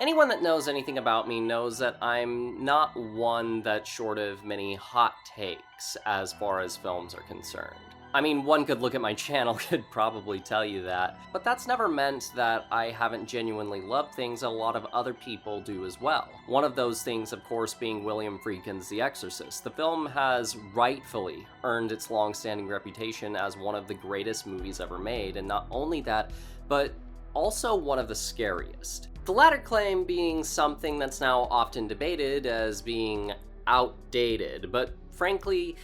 Anyone that knows anything about me knows that I'm not one that's short of many hot takes as far as films are concerned. I mean, one could look at my channel could probably tell you that, but that's never meant that I haven't genuinely loved things a lot of other people do as well. One of those things, of course, being William Friedkin's The Exorcist. The film has rightfully earned its long-standing reputation as one of the greatest movies ever made, and not only that, but also one of the scariest. The latter claim being something that's now often debated as being outdated, but frankly,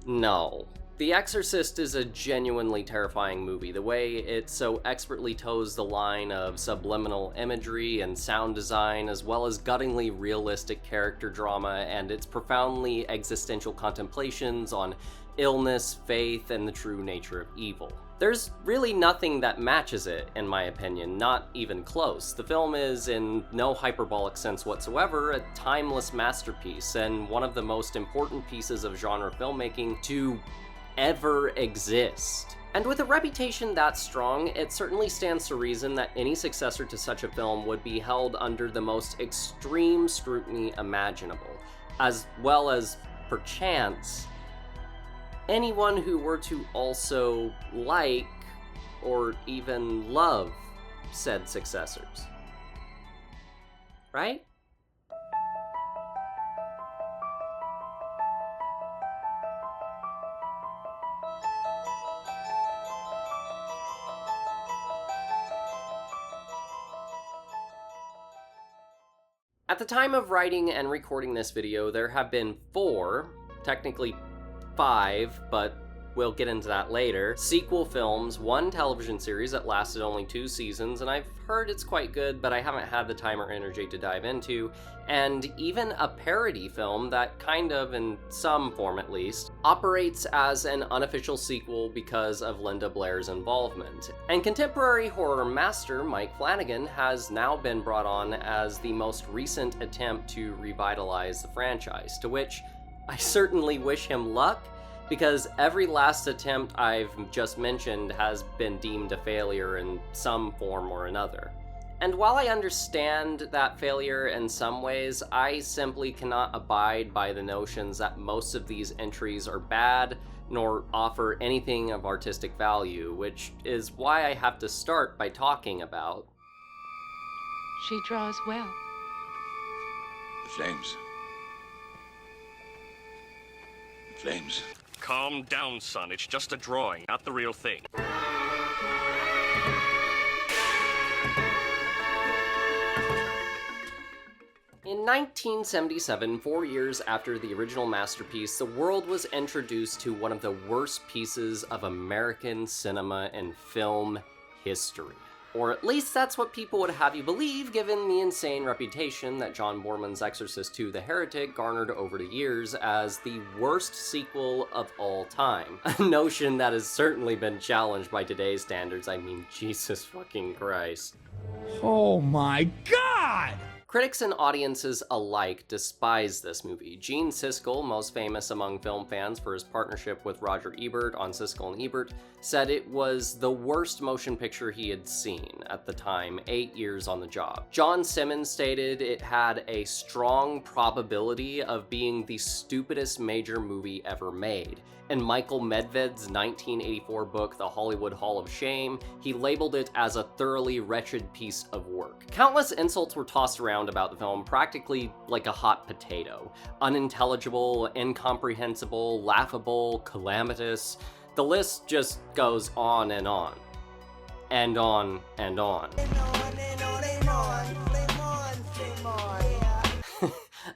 no. The Exorcist is a genuinely terrifying movie. The way it so expertly toes the line of subliminal imagery and sound design, as well as guttingly realistic character drama, and its profoundly existential contemplations on illness, faith, and the true nature of evil. There's really nothing that matches it, in my opinion, not even close. The film is, in no hyperbolic sense whatsoever, a timeless masterpiece, and one of the most important pieces of genre filmmaking to ever exist. And with a reputation that strong, it certainly stands to reason that any successor to such a film would be held under the most extreme scrutiny imaginable, as well as, perchance, anyone who were to also like or even love said successors. Right? At the time of writing and recording this video, there have been 4, technically 5, but we'll get into that later, sequel films, 1 television series that lasted only 2 seasons, and I've heard it's quite good, but I haven't had the time or energy to dive into, and even a parody film that kind of, in some form at least, operates as an unofficial sequel because of Linda Blair's involvement. And contemporary horror master Mike Flanagan has now been brought on as the most recent attempt to revitalize the franchise, to which I certainly wish him luck, because every last attempt I've just mentioned has been deemed a failure in some form or another. And while I understand that failure in some ways, I simply cannot abide by the notions that most of these entries are bad, nor offer anything of artistic value, which is why I have to start by talking about... She draws well. The flames. The flames. Calm down, son. It's just a drawing, not the real thing. In 1977, 4 years after the original masterpiece, the world was introduced to one of the worst pieces of American cinema and film history. Or at least that's what people would have you believe, given the insane reputation that John Boorman's Exorcist II: The Heretic garnered over the years as the worst sequel of all time. A notion that has certainly been challenged by today's standards. I mean, Jesus fucking Christ. Oh my God! Critics and audiences alike despise this movie. Gene Siskel, most famous among film fans for his partnership with Roger Ebert on Siskel and Ebert, said it was the worst motion picture he had seen at the time, 8 years on the job. John Simmons stated it had a strong probability of being the stupidest major movie ever made. In Michael Medved's 1984 book, The Hollywood Hall of Shame, he labeled it as a thoroughly wretched piece of work. Countless insults were tossed around about the film, practically like a hot potato. Unintelligible, incomprehensible, laughable, calamitous. The list just goes on and on. And on and on.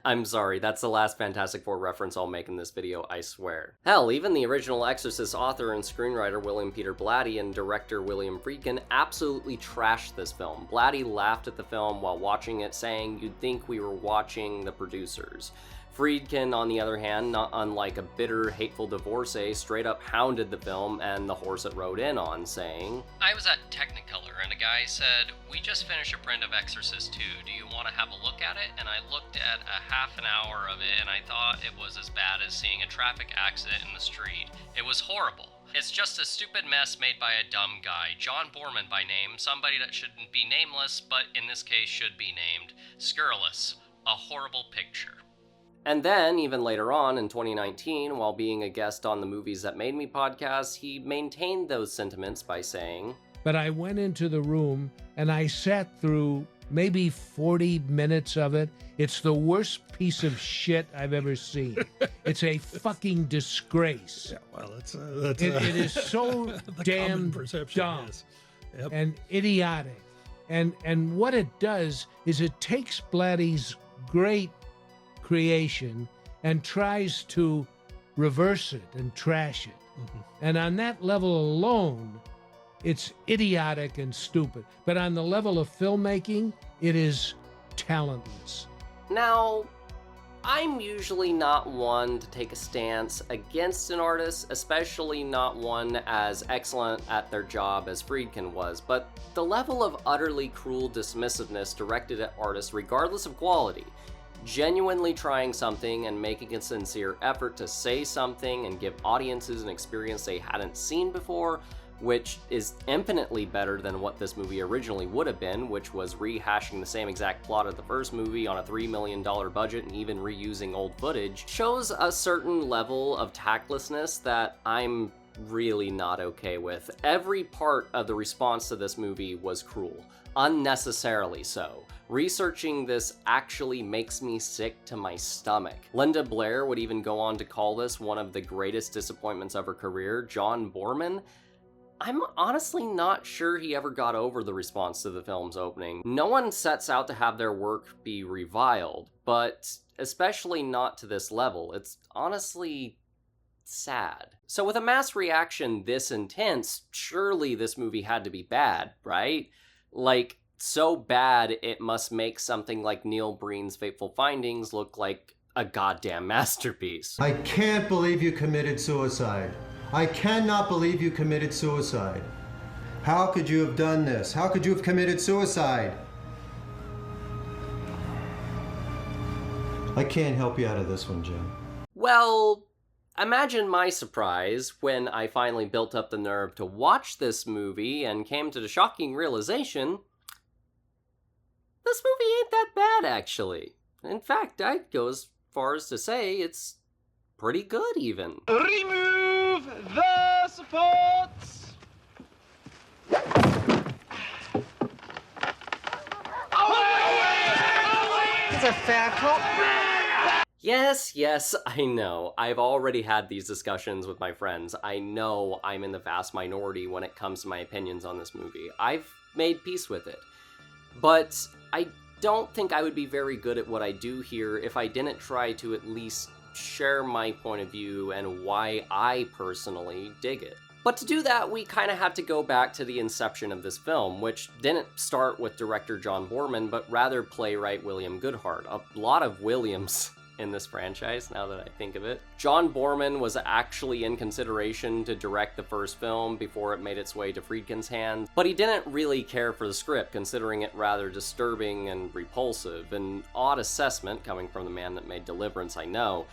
I'm sorry, that's the last Fantastic Four reference I'll make in this video, I swear. Hell, even the original Exorcist author and screenwriter William Peter Blatty and director William Friedkin absolutely trashed this film. Blatty laughed at the film while watching it, saying, "You'd think we were watching the producers." Friedkin, on the other hand, not unlike a bitter, hateful divorcee, straight up hounded the film and the horse it rode in on, saying, "I was at Technicolor and a guy said, 'We just finished a print of Exorcist 2, do you want to have a look at it?' And I looked at a half an hour of it and I thought it was as bad as seeing a traffic accident in the street. It was horrible. It's just a stupid mess made by a dumb guy, John Borman by name, somebody that shouldn't be nameless, but in this case should be named. Scurrilous. A horrible picture. And then, even later on in 2019, while being a guest on the Movies That Made Me podcast, he maintained those sentiments by saying, But I went into the room and I sat through maybe 40 minutes of it. It's the worst piece of shit I've ever seen. It's a fucking disgrace. Yeah, well, It is so the damn common perception, dumb yes. Yep. and idiotic. And what it does is it takes Blatty's great creation and tries to reverse it and trash it. Mm-hmm. And on that level alone, it's idiotic and stupid. But on the level of filmmaking, it is talentless. Now, I'm usually not one to take a stance against an artist, especially not one as excellent at their job as Friedkin was, but the level of utterly cruel dismissiveness directed at artists regardless of quality, genuinely trying something and making a sincere effort to say something and give audiences an experience they hadn't seen before, which is infinitely better than what this movie originally would have been, which was rehashing the same exact plot of the first movie on a $3 million budget and even reusing old footage, shows a certain level of tactlessness that I'm really not okay with. Every part of the response to this movie was cruel, unnecessarily so. Researching this actually makes me sick to my stomach. Linda Blair would even go on to call this one of the greatest disappointments of her career. John Borman, I'm honestly not sure he ever got over the response to the film's opening. No one sets out to have their work be reviled, but especially not to this level. It's honestly sad. So with a mass reaction this intense, surely this movie had to be bad, right? Like, so bad it must make something like Neil Breen's Fateful Findings look like a goddamn masterpiece. I can't believe you committed suicide. I cannot believe you committed suicide. How could you have done this? How could you have committed suicide? I can't help you out of this one, Jim. Well, imagine my surprise when I finally built up the nerve to watch this movie and came to the shocking realization, this movie ain't that bad, actually. In fact, I'd go as far as to say it's pretty good, even. Remove the supports! It's a fair cop. Yes, I know. I've already had these discussions with my friends. I know I'm in the vast minority when it comes to my opinions on this movie. I've made peace with it. But I don't think I would be very good at what I do here if I didn't try to at least share my point of view and why I personally dig it. But to do that, we kind of had to go back to the inception of this film, which didn't start with director John Borman, but rather playwright William Goodhart. A lot of Williams in this franchise, now that I think of it. John Borman was actually in consideration to direct the first film before it made its way to Friedkin's hands, but he didn't really care for the script, considering it rather disturbing and repulsive. An odd assessment coming from the man that made Deliverance, I know.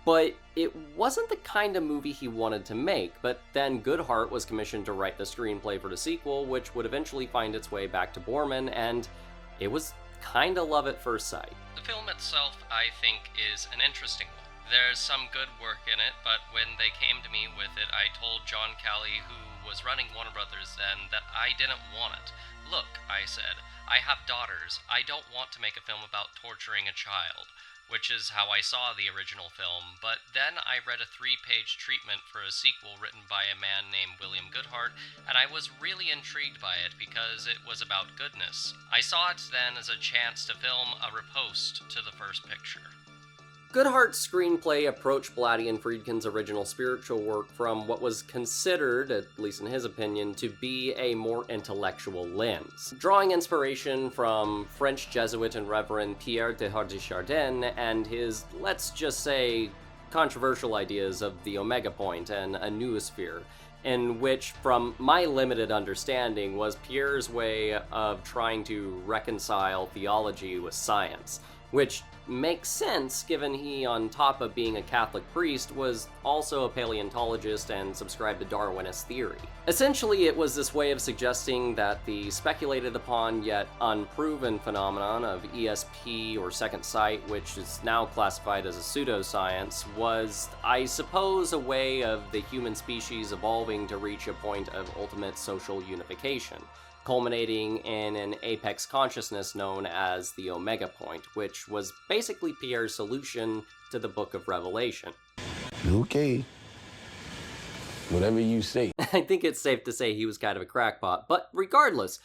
But it wasn't the kind of movie he wanted to make, but then Goodhart was commissioned to write the screenplay for the sequel, which would eventually find its way back to Borman, and it was kinda love at first sight. The film itself, I think, is an interesting one. There's some good work in it, but when they came to me with it, I told John Calley, who was running Warner Brothers then, that I didn't want it. Look, I said, I have daughters. I don't want to make a film about torturing a child, which is how I saw the original film, but then I read a 3-page treatment for a sequel written by a man named William Goodhart, and I was really intrigued by it because it was about goodness. I saw it then as a chance to film a riposte to the first picture. Goodhart's screenplay approached Blatty and Friedkin's original spiritual work from what was considered, at least in his opinion, to be a more intellectual lens, drawing inspiration from French Jesuit and Reverend Pierre Teilhard de Chardin and his, let's just say, controversial ideas of the Omega Point and a noosphere, in which, from my limited understanding, was Pierre's way of trying to reconcile theology with science. which makes sense given he, on top of being a Catholic priest, was also a paleontologist and subscribed to Darwinist theory. Essentially, it was this way of suggesting that the speculated upon yet unproven phenomenon of ESP, or second sight, which is now classified as a pseudoscience, was, I suppose, a way of the human species evolving to reach a point of ultimate social unification, culminating in an apex consciousness known as the Omega Point, which was basically Pierre's solution to the Book of Revelation. Okay. Whatever you say. I think it's safe to say he was kind of a crackpot, but regardless,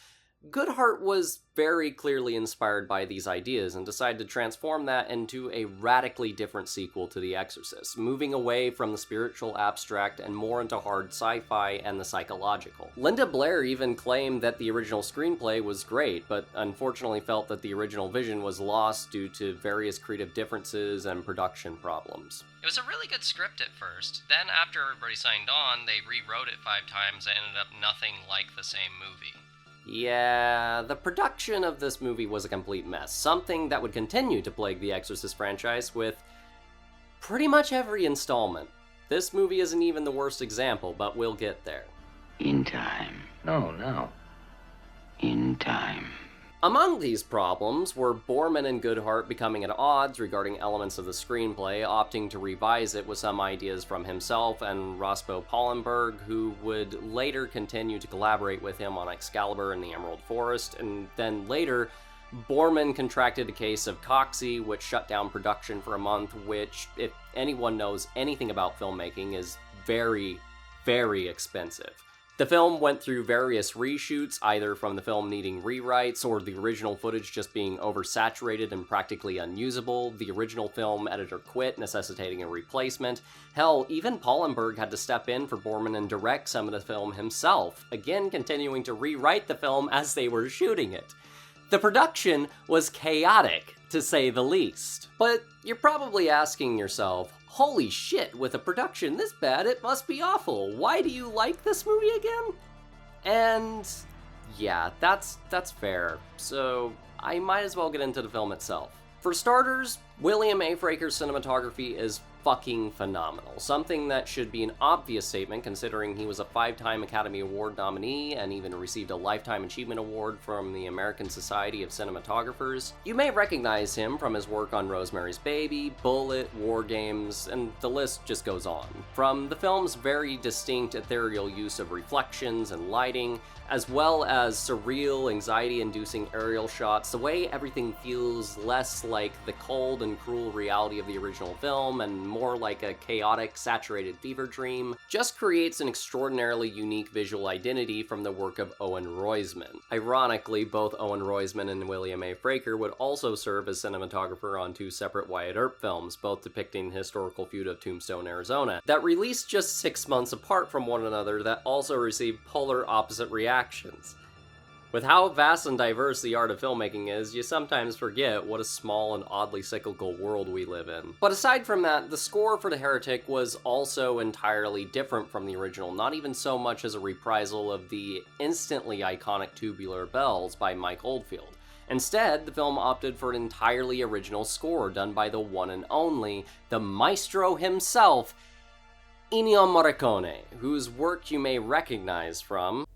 Goodhart was very clearly inspired by these ideas and decided to transform that into a radically different sequel to The Exorcist, moving away from the spiritual abstract and more into hard sci-fi and the psychological. Linda Blair even claimed that the original screenplay was great, but unfortunately felt that the original vision was lost due to various creative differences and production problems. It was a really good script at first. Then after everybody signed on, they rewrote it 5 times and ended up nothing like the same movie. Yeah, the production of this movie was a complete mess, something that would continue to plague the Exorcist franchise with pretty much every installment. This movie isn't even the worst example, but we'll get there. In time. No, no. In time. Among these problems were Borman and Goodhart becoming at odds regarding elements of the screenplay, opting to revise it with some ideas from himself and Rospo Pollenberg, who would later continue to collaborate with him on Excalibur and the Emerald Forest, and then later, Borman contracted a case of cocci, which shut down production for a month, which, if anyone knows anything about filmmaking, is very, very expensive. The film went through various reshoots, either from the film needing rewrites or the original footage just being oversaturated and practically unusable. The original film editor quit, necessitating a replacement. Hell, even Pollenberg had to step in for Borman and direct some of the film himself, again continuing to rewrite the film as they were shooting it. The production was chaotic, to say the least. But you're probably asking yourself, holy shit, with a production this bad, it must be awful. Why do you like this movie again? And yeah, that's fair. So I might as well get into the film itself. For starters, William A. Fraker's cinematography is fucking phenomenal. Something that should be an obvious statement considering he was a 5-time Academy Award nominee and even received a Lifetime Achievement Award from the American Society of Cinematographers. You may recognize him from his work on Rosemary's Baby, Bullet, War Games, and the list just goes on. From the film's very distinct ethereal use of reflections and lighting, as well as surreal, anxiety-inducing aerial shots, the way everything feels less like the cold and cruel reality of the original film and more like a chaotic, saturated fever dream, just creates an extraordinarily unique visual identity from the work of Owen Roizman. Ironically, both Owen Roizman and William A. Fraker would also serve as cinematographer on 2 separate Wyatt Earp films, both depicting the historical feud of Tombstone, Arizona, that released just 6 months apart from one another that also received polar opposite reactions. With how vast and diverse the art of filmmaking is, you sometimes forget what a small and oddly cyclical world we live in. But aside from that, the score for The Heretic was also entirely different from the original, not even so much as a reprisal of the instantly iconic Tubular Bells by Mike Oldfield. Instead, the film opted for an entirely original score done by the one and only, the maestro himself, Ennio Morricone, whose work you may recognize from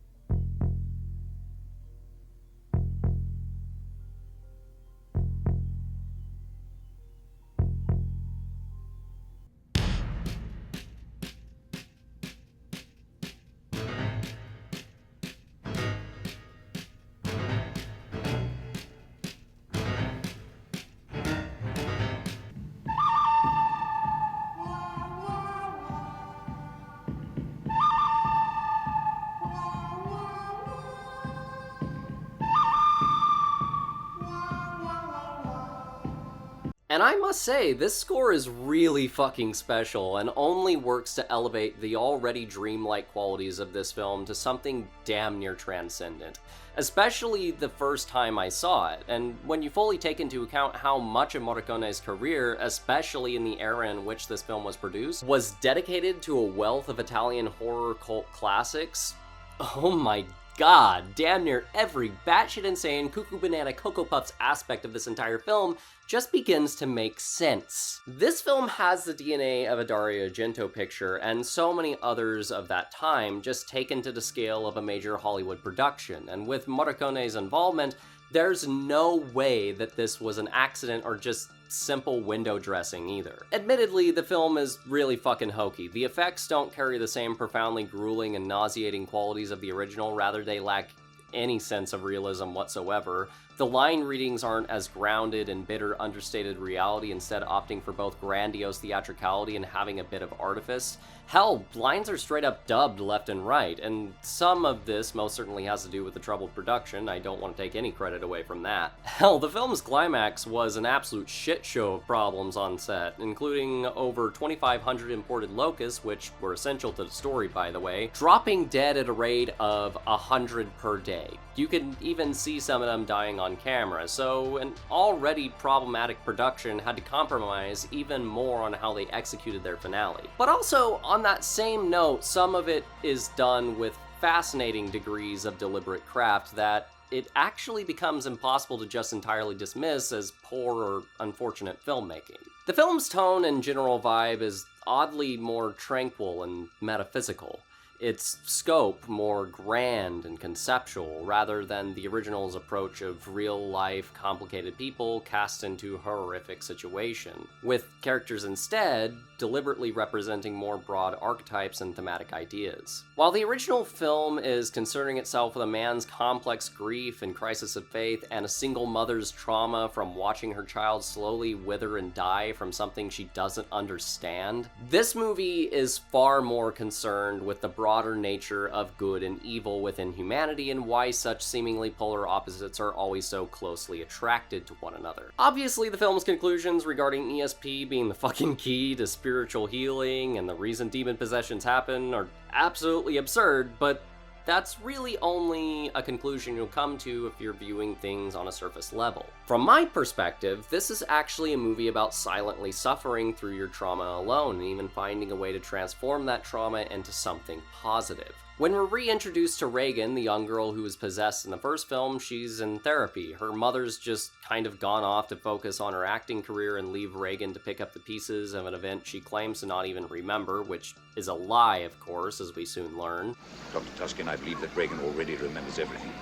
And I must say, this score is really fucking special and only works to elevate the already dreamlike qualities of this film to something damn near transcendent. Especially the first time I saw it, and when you fully take into account how much of Morricone's career, especially in the era in which this film was produced, was dedicated to a wealth of Italian horror cult classics. Oh my God, damn near every batshit insane, cuckoo banana Cocoa Puffs aspect of this entire film just begins to make sense. This film has the DNA of a Dario Argento picture, and so many others of that time, just taken to the scale of a major Hollywood production, and with Morricone's involvement, there's no way that this was an accident or just simple window dressing either. Admittedly, the film is really fucking hokey. The effects don't carry the same profoundly grueling and nauseating qualities of the original, rather they lack any sense of realism whatsoever. The line readings aren't as grounded in bitter, understated reality, instead opting for both grandiose theatricality and having a bit of artifice. Hell, lines are straight up dubbed left and right, and some of this most certainly has to do with the troubled production. I don't want to take any credit away from that. Hell, the film's climax was an absolute shit show of problems on set, including over 2,500 imported locusts, which were essential to the story, by the way, dropping dead at a rate of 100 per day. You can even see some of them dying on camera, so an already problematic production had to compromise even more on how they executed their finale. But also, on that same note, some of it is done with fascinating degrees of deliberate craft that it actually becomes impossible to just entirely dismiss as poor or unfortunate filmmaking. The film's tone and general vibe is oddly more tranquil and metaphysical. Its scope more grand and conceptual, rather than the original's approach of real-life, complicated people cast into a horrific situation, with characters instead deliberately representing more broad archetypes and thematic ideas. While the original film is concerning itself with a man's complex grief and crisis of faith, and a single mother's trauma from watching her child slowly wither and die from something she doesn't understand, this movie is far more concerned with the broader nature of good and evil within humanity and why such seemingly polar opposites are always so closely attracted to one another. Obviously, the film's conclusions regarding ESP being the fucking key to spiritual healing and the reason demon possessions happen are absolutely absurd, but that's really only a conclusion you'll come to if you're viewing things on a surface level. From my perspective, this is actually a movie about silently suffering through your trauma alone, and even finding a way to transform that trauma into something positive. When we're reintroduced to Reagan, the young girl who was possessed in the first film, she's in therapy. Her mother's just kind of gone off to focus on her acting career and leave Reagan to pick up the pieces of an event she claims to not even remember, which is a lie, of course, as we soon learn. Dr. Tuskin, I believe that Reagan already remembers everything.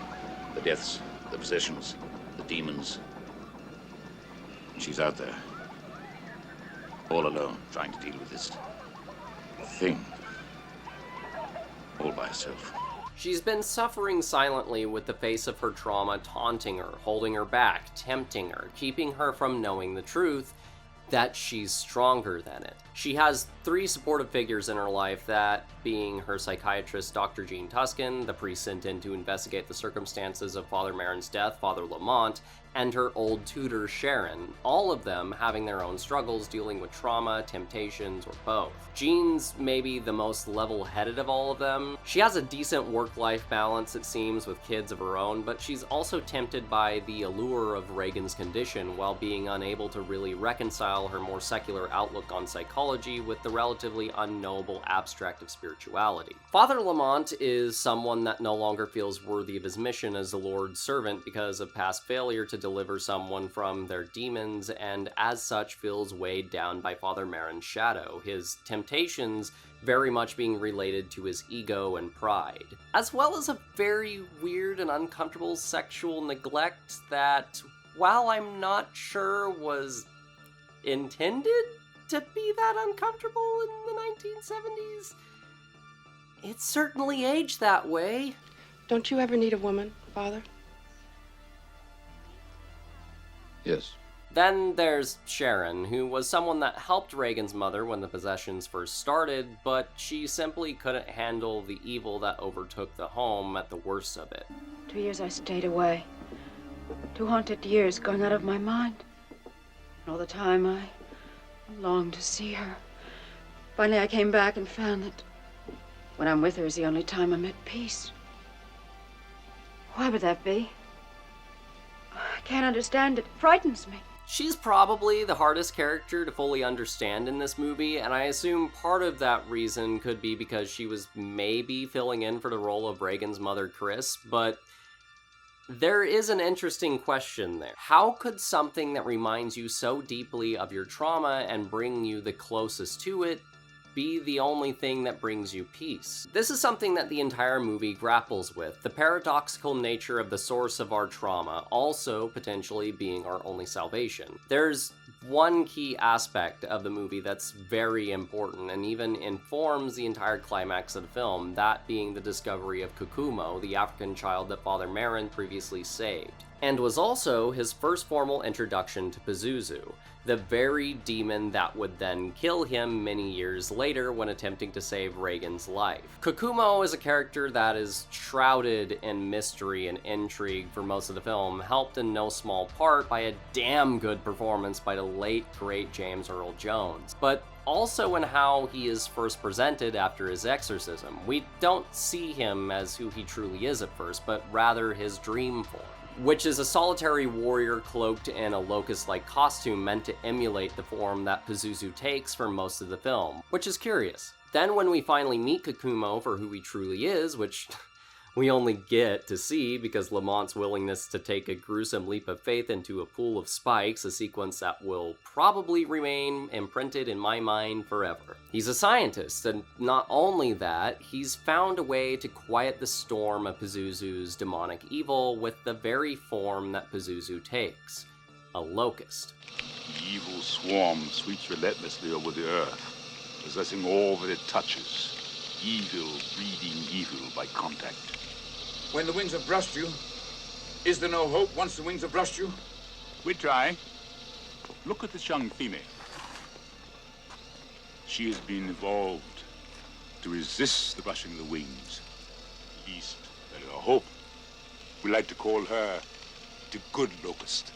The deaths, the possessions, the demons. She's out there, all alone, trying to deal with this thing. All by herself. She's been suffering silently with the face of her trauma taunting her, holding her back, tempting her, keeping her from knowing the truth that she's stronger than it. She has 3 supportive figures in her life, that being her psychiatrist, Dr. Jean Tuskin, the priest sent in to investigate the circumstances of Father Marin's death, Father Lamont, and her old tutor, Sharon, all of them having their own struggles dealing with trauma, temptations, or both. Jean's maybe the most level-headed of all of them. She has a decent work-life balance, it seems, with kids of her own, but she's also tempted by the allure of Reagan's condition while being unable to really reconcile her more secular outlook on psychology with the relatively unknowable abstract of spirituality. Father Lamont is someone that no longer feels worthy of his mission as the Lord's servant because of past failure to deliver someone from their demons, and as such feels weighed down by Father Marin's shadow, his temptations very much being related to his ego and pride, as well as a very weird and uncomfortable sexual neglect that, while I'm not sure was intended to be that uncomfortable in the 1970s, it certainly aged that way. Don't you ever need a woman, Father? Yes. Then there's Sharon, who was someone that helped Reagan's mother when the possessions first started, but she simply couldn't handle the evil that overtook the home at the worst of it. 2 years I stayed away. 2 haunted years going out of my mind. And all the time I longed to see her. Finally I came back and found that when I'm with her is the only time I'm at peace. Why would that be? I can't understand it. It frightens me. She's probably the hardest character to fully understand in this movie, and I assume part of that reason could be because she was maybe filling in for the role of Reagan's mother, Chris, but there is an interesting question there. How could something that reminds you so deeply of your trauma and bring you the closest to it be the only thing that brings you peace? This is something that the entire movie grapples with, the paradoxical nature of the source of our trauma also potentially being our only salvation. There's one key aspect of the movie that's very important and even informs the entire climax of the film, that being the discovery of Kokumo, the African child that Father Marin previously saved, and was also his first formal introduction to Pazuzu, the very demon that would then kill him many years later when attempting to save Reagan's life. Kokumo is a character that is shrouded in mystery and intrigue for most of the film, helped in no small part by a damn good performance by the late great James Earl Jones, but also in how he is first presented after his exorcism. We don't see him as who he truly is at first, but rather his dream form, which is a solitary warrior cloaked in a locust-like costume meant to emulate the form that Pazuzu takes for most of the film, which is curious. Then when we finally meet Kokumo for who he truly is, which we only get to see because Lamont's willingness to take a gruesome leap of faith into a pool of spikes, a sequence that will probably remain imprinted in my mind forever. He's a scientist, and not only that, he's found a way to quiet the storm of Pazuzu's demonic evil with the very form that Pazuzu takes, a locust. The evil swarm sweeps relentlessly over the earth, possessing all that it touches, evil breeding evil by contact. When the wings have brushed you, is there no hope once the wings have brushed you? We try. Look at this young female. She has been evolved to resist the brushing of the wings. At least, there is a hope. We like to call her the good locust.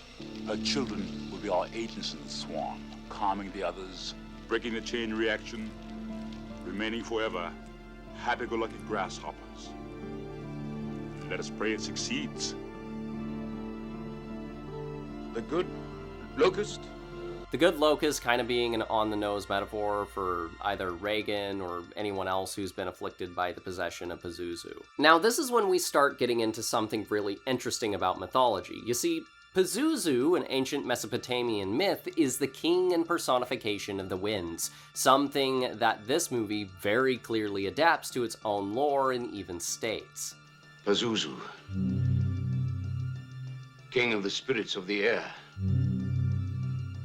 Her children will be our agents in the swarm, calming the others, breaking the chain reaction, remaining forever happy-go-lucky grasshoppers. Let us pray it succeeds. The good locust? The good locust kind of being an on-the-nose metaphor for either Reagan or anyone else who's been afflicted by the possession of Pazuzu. Now, this is when we start getting into something really interesting about mythology. You see, Pazuzu, an ancient Mesopotamian myth, is the king and personification of the winds, something that this movie very clearly adapts to its own lore and even states. Pazuzu, king of the spirits of the air.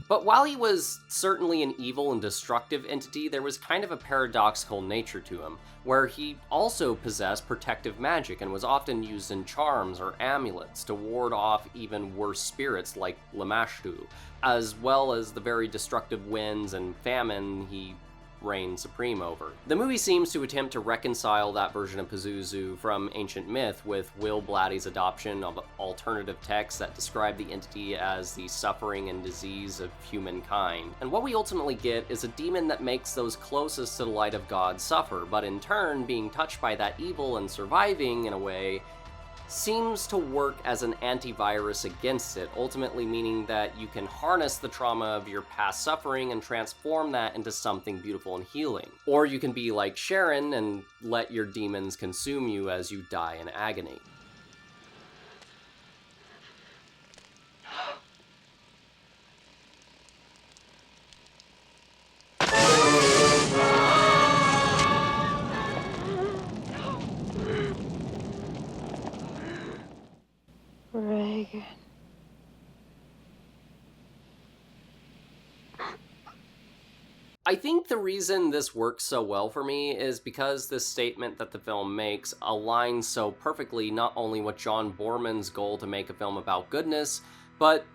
But while he was certainly an evil and destructive entity, there was kind of a paradoxical nature to him, where he also possessed protective magic and was often used in charms or amulets to ward off even worse spirits like Lamashtu, as well as the very destructive winds and famine he reigned supreme over. The movie seems to attempt to reconcile that version of Pazuzu from ancient myth with Will Blatty's adoption of alternative texts that describe the entity as the suffering and disease of humankind. And what we ultimately get is a demon that makes those closest to the light of God suffer, but in turn, being touched by that evil and surviving in a way seems to work as an antivirus against it, ultimately meaning that you can harness the trauma of your past suffering and transform that into something beautiful and healing. Or you can be like Sharon and let your demons consume you as you die in agony. Reagan. I think the reason this works so well for me is because this statement that the film makes aligns so perfectly not only with John Borman's goal to make a film about goodness, but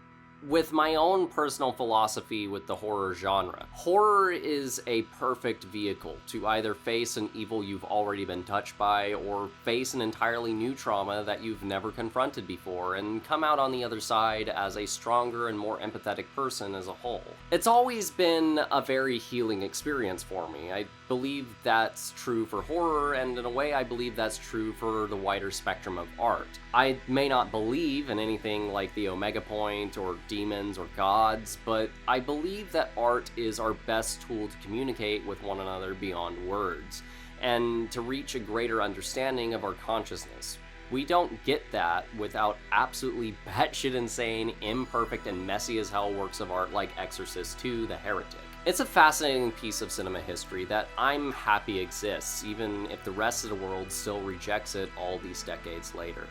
with my own personal philosophy with the horror genre. Horror is a perfect vehicle to either face an evil you've already been touched by, or face an entirely new trauma that you've never confronted before, and come out on the other side as a stronger and more empathetic person as a whole. It's always been a very healing experience for me. I believe that's true for horror, and in a way I believe that's true for the wider spectrum of art. I may not believe in anything like the Omega Point or demons or gods, but I believe that art is our best tool to communicate with one another beyond words, and to reach a greater understanding of our consciousness. We don't get that without absolutely batshit insane, imperfect, and messy as hell works of art like Exorcist 2: The Heretic. It's a fascinating piece of cinema history that I'm happy exists, even if the rest of the world still rejects it all these decades later.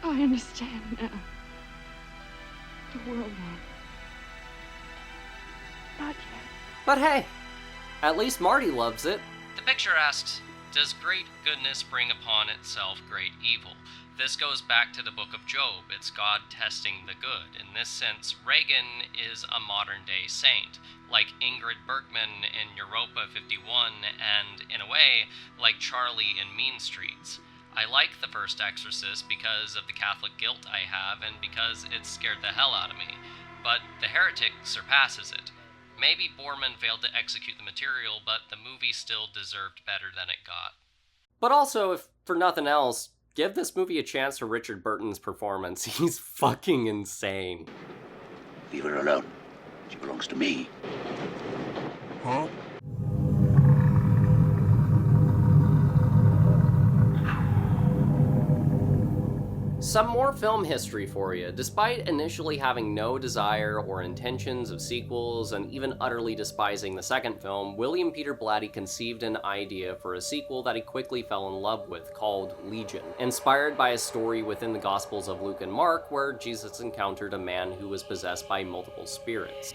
I understand now. The world won't. Not yet. But hey, at least Marty loves it. The picture asks, does great goodness bring upon itself great evil? This goes back to the book of Job. It's God testing the good. In this sense, Reagan is a modern-day saint, like Ingrid Bergman in Europa 51, and, in a way, like Charlie in Mean Streets. I like the first Exorcist because of the Catholic guilt I have, and because it scared the hell out of me. But The Heretic surpasses it. Maybe Borman failed to execute the material, but the movie still deserved better than it got. But also, if for nothing else, give this movie a chance for Richard Burton's performance. He's fucking insane. Leave her alone. She belongs to me. Huh? Some more film history for you. Despite initially having no desire or intentions of sequels and even utterly despising the second film, William Peter Blatty conceived an idea for a sequel that he quickly fell in love with, called Legion, inspired by a story within the Gospels of Luke and Mark where Jesus encountered a man who was possessed by multiple spirits.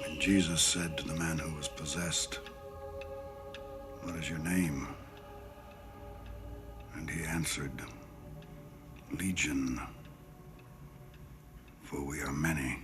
And Jesus said to the man who was possessed, "What is your name?" And he answered, "Legion, for we are many."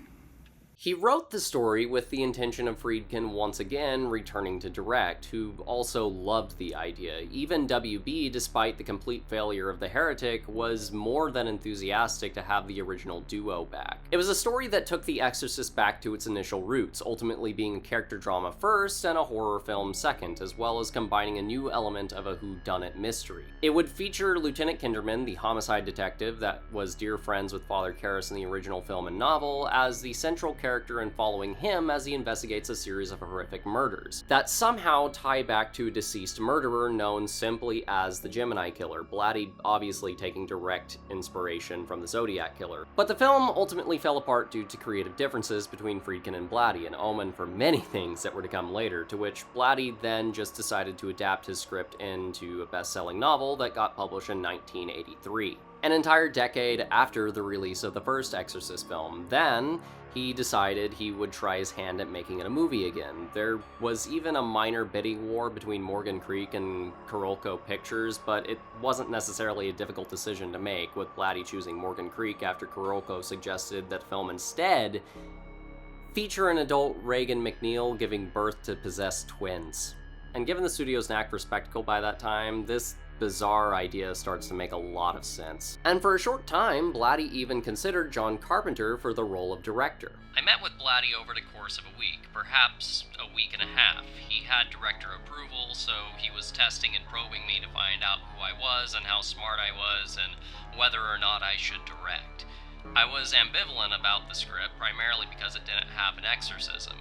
He wrote the story with the intention of Friedkin once again returning to direct, who also loved the idea. Even WB, despite the complete failure of The Heretic, was more than enthusiastic to have the original duo back. It was a story that took The Exorcist back to its initial roots, ultimately being a character drama first and a horror film second, as well as combining a new element of a whodunit mystery. It would feature Lieutenant Kinderman, the homicide detective that was dear friends with Father Karras in the original film and novel, as the central character and following him as he investigates a series of horrific murders that somehow tie back to a deceased murderer known simply as the Gemini Killer, Blatty obviously taking direct inspiration from the Zodiac Killer. But the film ultimately fell apart due to creative differences between Friedkin and Blatty, an omen for many things that were to come later, to which Blatty then just decided to adapt his script into a best-selling novel that got published in 1983. An entire decade after the release of the first Exorcist film. Then, he decided he would try his hand at making it a movie again. There was even a minor bidding war between Morgan Creek and Karolko Pictures, but it wasn't necessarily a difficult decision to make, with Blatty choosing Morgan Creek after Karolko suggested that the film instead feature an adult Reagan McNeil giving birth to possessed twins. And given the studio's knack for spectacle by that time, this bizarre idea starts to make a lot of sense. And for a short time, Blatty even considered John Carpenter for the role of director. I met with Blatty over the course of a week, perhaps a week and a half. He had director approval, so he was testing and probing me to find out who I was and how smart I was and whether or not I should direct. I was ambivalent about the script, primarily because it didn't have an exorcism.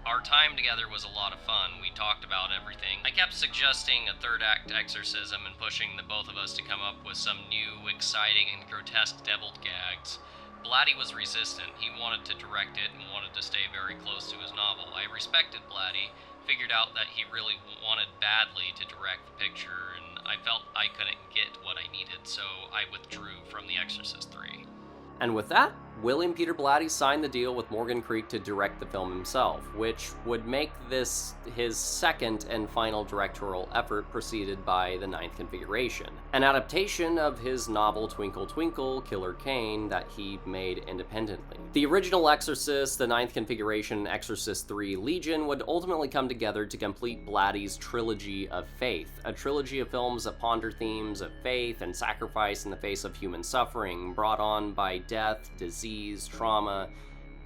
Our time together was a lot of fun. We talked about everything. I kept suggesting a third act exorcism and pushing the both of us to come up with some new, exciting, and grotesque deviled gags. Blatty was resistant. He wanted to direct it and wanted to stay very close to his novel. I respected Blatty, figured out that he really wanted badly to direct the picture, and I felt I couldn't get what I needed, so I withdrew from The Exorcist 3. And with that, William Peter Blatty signed the deal with Morgan Creek to direct the film himself, which would make this his second and final directorial effort, preceded by The Ninth Configuration, an adaptation of his novel Twinkle Twinkle, Killer Kane that he made independently. The original Exorcist, The Ninth Configuration, and Exorcist 3 Legion would ultimately come together to complete Blatty's trilogy of faith, a trilogy of films that ponder themes of faith and sacrifice in the face of human suffering, brought on by death, disease, trauma,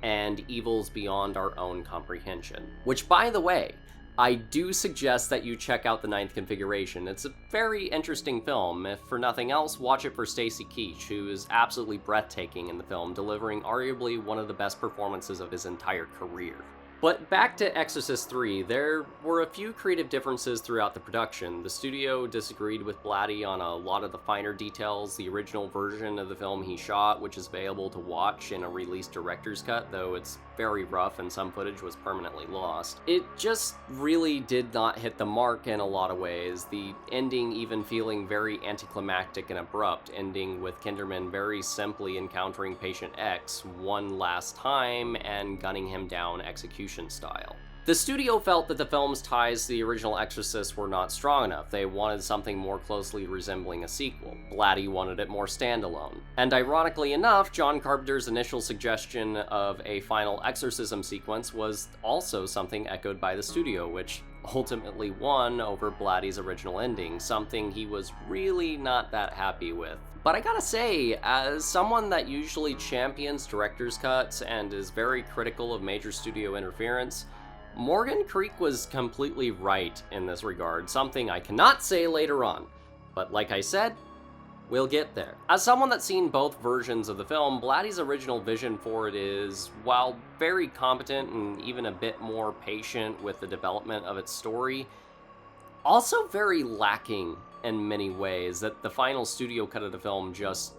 and evils beyond our own comprehension. Which, by the way, I do suggest that you check out The Ninth Configuration. It's a very interesting film. If for nothing else, watch it for Stacy Keach, who is absolutely breathtaking in the film, delivering arguably one of the best performances of his entire career. But back to Exorcist 3, there were a few creative differences throughout the production. The studio disagreed with Blatty on a lot of the finer details. The original version of the film he shot, which is available to watch in a released director's cut, though it's very rough and some footage was permanently lost. It just really did not hit the mark in a lot of ways, the ending even feeling very anticlimactic and abrupt, ending with Kinderman very simply encountering Patient X one last time and gunning him down execution style. The studio felt that the film's ties to the original Exorcist were not strong enough. They wanted something more closely resembling a sequel. Blatty wanted it more standalone. And ironically enough, John Carpenter's initial suggestion of a final exorcism sequence was also something echoed by the studio, which ultimately won over Blatty's original ending, something he was really not that happy with. But I gotta say, as someone that usually champions director's cuts and is very critical of major studio interference, Morgan Creek was completely right in this regard, something I cannot say later on. But like I said, we'll get there. As someone that's seen both versions of the film, Blatty's original vision for it is, while very competent and even a bit more patient with the development of its story, also very lacking in many ways that the final studio cut of the film just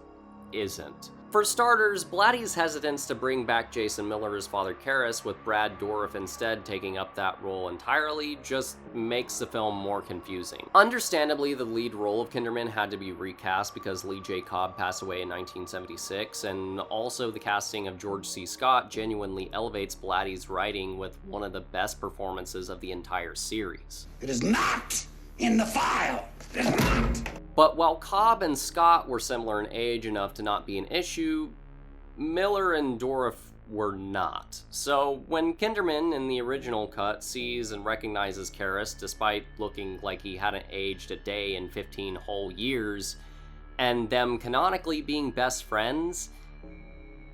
isn't. For starters, Blatty's hesitance to bring back Jason Miller as Father Karras, with Brad Dourif instead taking up that role entirely, just makes the film more confusing. Understandably, the lead role of Kinderman had to be recast because Lee J. Cobb passed away in 1976, and also the casting of George C. Scott genuinely elevates Blatty's writing with one of the best performances of the entire series. It is not in the file! It is not! But while Cobb and Scott were similar in age enough to not be an issue, Miller and Dourif were not. So when Kinderman in the original cut sees and recognizes Karras despite looking like he hadn't aged a day in 15 whole years, and them canonically being best friends,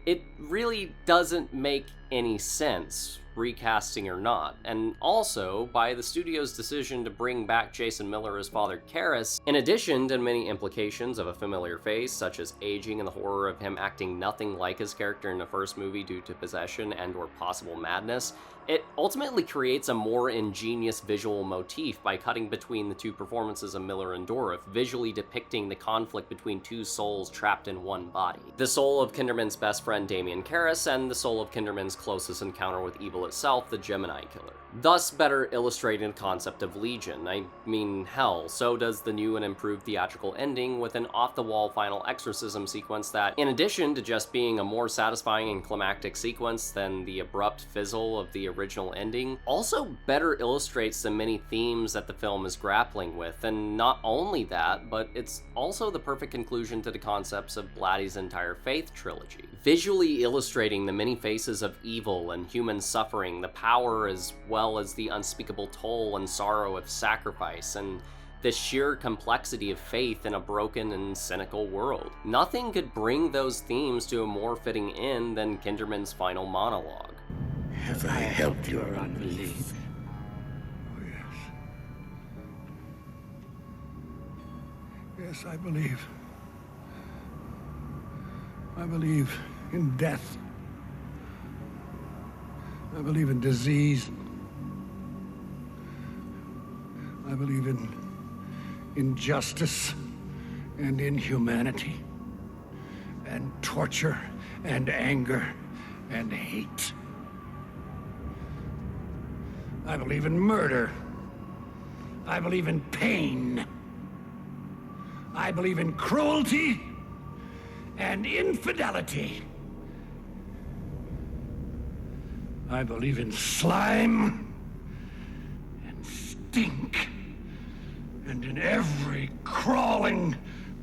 it really doesn't make any sense, recasting or not. And also, by the studio's decision to bring back Jason Miller as Father Karras, in addition to many implications of a familiar face, such as aging and the horror of him acting nothing like his character in the first movie due to possession and or possible madness, it ultimately creates a more ingenious visual motif by cutting between the two performances of Miller and Dourif, visually depicting the conflict between two souls trapped in one body. The soul of Kinderman's best friend Damien Karras, and the soul of Kinderman's closest encounter with evil itself, the Gemini Killer. Thus better illustrating the concept of Legion. I mean, hell, so does the new and improved theatrical ending with an off-the-wall final exorcism sequence that, in addition to just being a more satisfying and climactic sequence than the abrupt fizzle of the original ending, also better illustrates the many themes that the film is grappling with. And not only that, but it's also the perfect conclusion to the concepts of Blatty's entire Faith trilogy, visually illustrating the many faces of evil and human suffering, the power as well as the unspeakable toll and sorrow of sacrifice, and the sheer complexity of faith in a broken and cynical world. Nothing could bring those themes to a more fitting end than Kinderman's final monologue. Have I helped your unbelief? Oh, yes. Yes, I believe. I believe in death. I believe in disease. I believe in injustice and inhumanity and torture and anger and hate. I believe in murder. I believe in pain. I believe in cruelty and infidelity. I believe in slime and stink and in every crawling,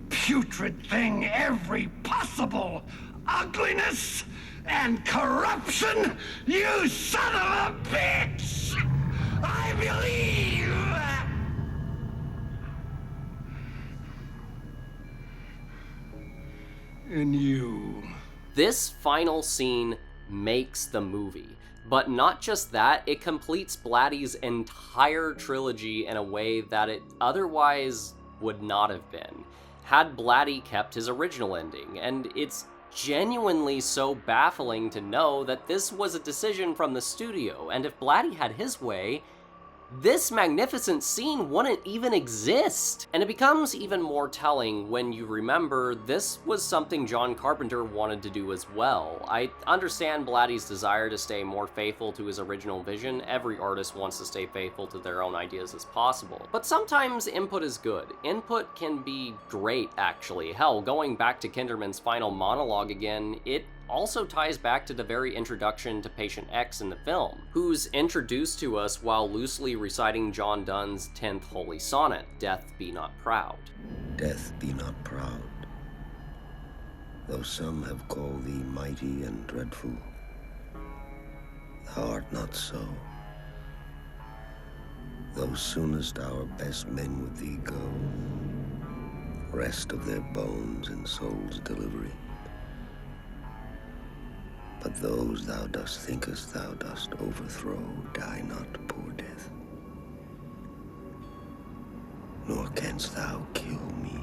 putrid thing, every possible ugliness and corruption, you son of a bitch! I believe! In you. This final scene makes the movie. But not just that, it completes Blatty's entire trilogy in a way that it otherwise would not have been, had Blatty kept his original ending, and it's genuinely so baffling to know that this was a decision from the studio, and if Blatty had his way, this magnificent scene wouldn't even exist. And it becomes even more telling when you remember this was something John Carpenter wanted to do as well. I understand Blatty's desire to stay more faithful to his original vision. Every artist wants to stay faithful to their own ideas as possible. But sometimes input is good. Input can be great, actually. Hell, going back to Kinderman's final monologue again, it also ties back to the very introduction to Patient X in the film, who's introduced to us while loosely reciting John Donne's 10th Holy Sonnet, Death Be Not Proud. Death be not proud, though some have called thee mighty and dreadful, thou art not so. Though soonest our best men with thee go, rest of their bones in soul's delivery. But those thou dost thinkest thou dost overthrow, die not, poor death. Nor canst thou kill me.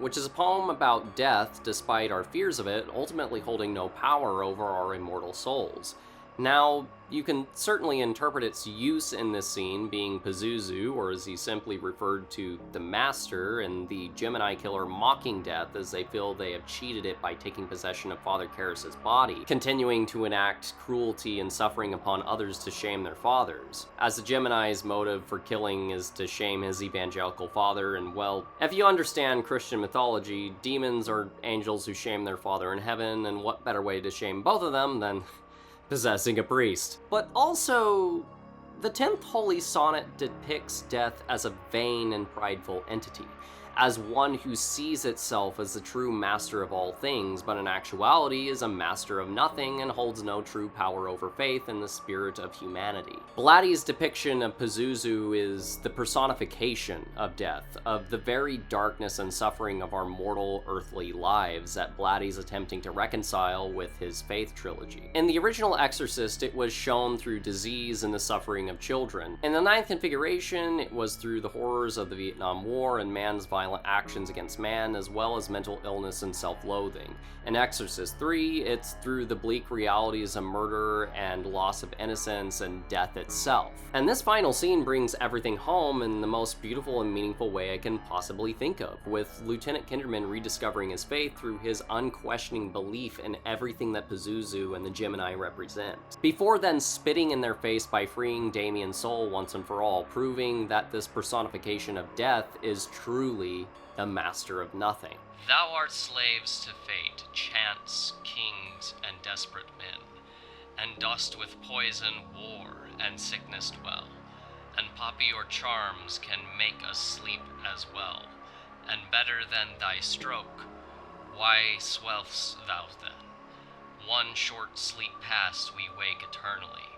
Which is a poem about death, despite our fears of it, ultimately holding no power over our immortal souls. Now, you can certainly interpret its use in this scene being Pazuzu, or as he simply referred to the Master, and the Gemini killer mocking death as they feel they have cheated it by taking possession of Father Karras' body, continuing to enact cruelty and suffering upon others to shame their fathers. As the Gemini's motive for killing is to shame his evangelical father, and well, if you understand Christian mythology, demons are angels who shame their father in heaven, and what better way to shame both of them than possessing a priest. But also, the 10th Holy Sonnet depicts death as a vain and prideful entity, as one who sees itself as the true master of all things, but in actuality is a master of nothing and holds no true power over faith in the spirit of humanity. Blatty's depiction of Pazuzu is the personification of death, of the very darkness and suffering of our mortal earthly lives that Blatty's attempting to reconcile with his Faith trilogy. In the original Exorcist, it was shown through disease and the suffering of children. In the Ninth Configuration, it was through the horrors of the Vietnam War and man's violent actions against man, as well as mental illness and self-loathing. In Exorcist 3, it's through the bleak realities of murder and loss of innocence and death itself. And this final scene brings everything home in the most beautiful and meaningful way I can possibly think of, with Lieutenant Kinderman rediscovering his faith through his unquestioning belief in everything that Pazuzu and the Gemini represent, before then spitting in their face by freeing Damien's soul once and for all, proving that this personification of death is truly the master of nothing. Thou art slaves to fate, chance, kings, and desperate men, and dost with poison, war, and sickness dwell, and poppy or charms can make us sleep as well, and better than thy stroke, why swell'st thou then? One short sleep past we wake eternally,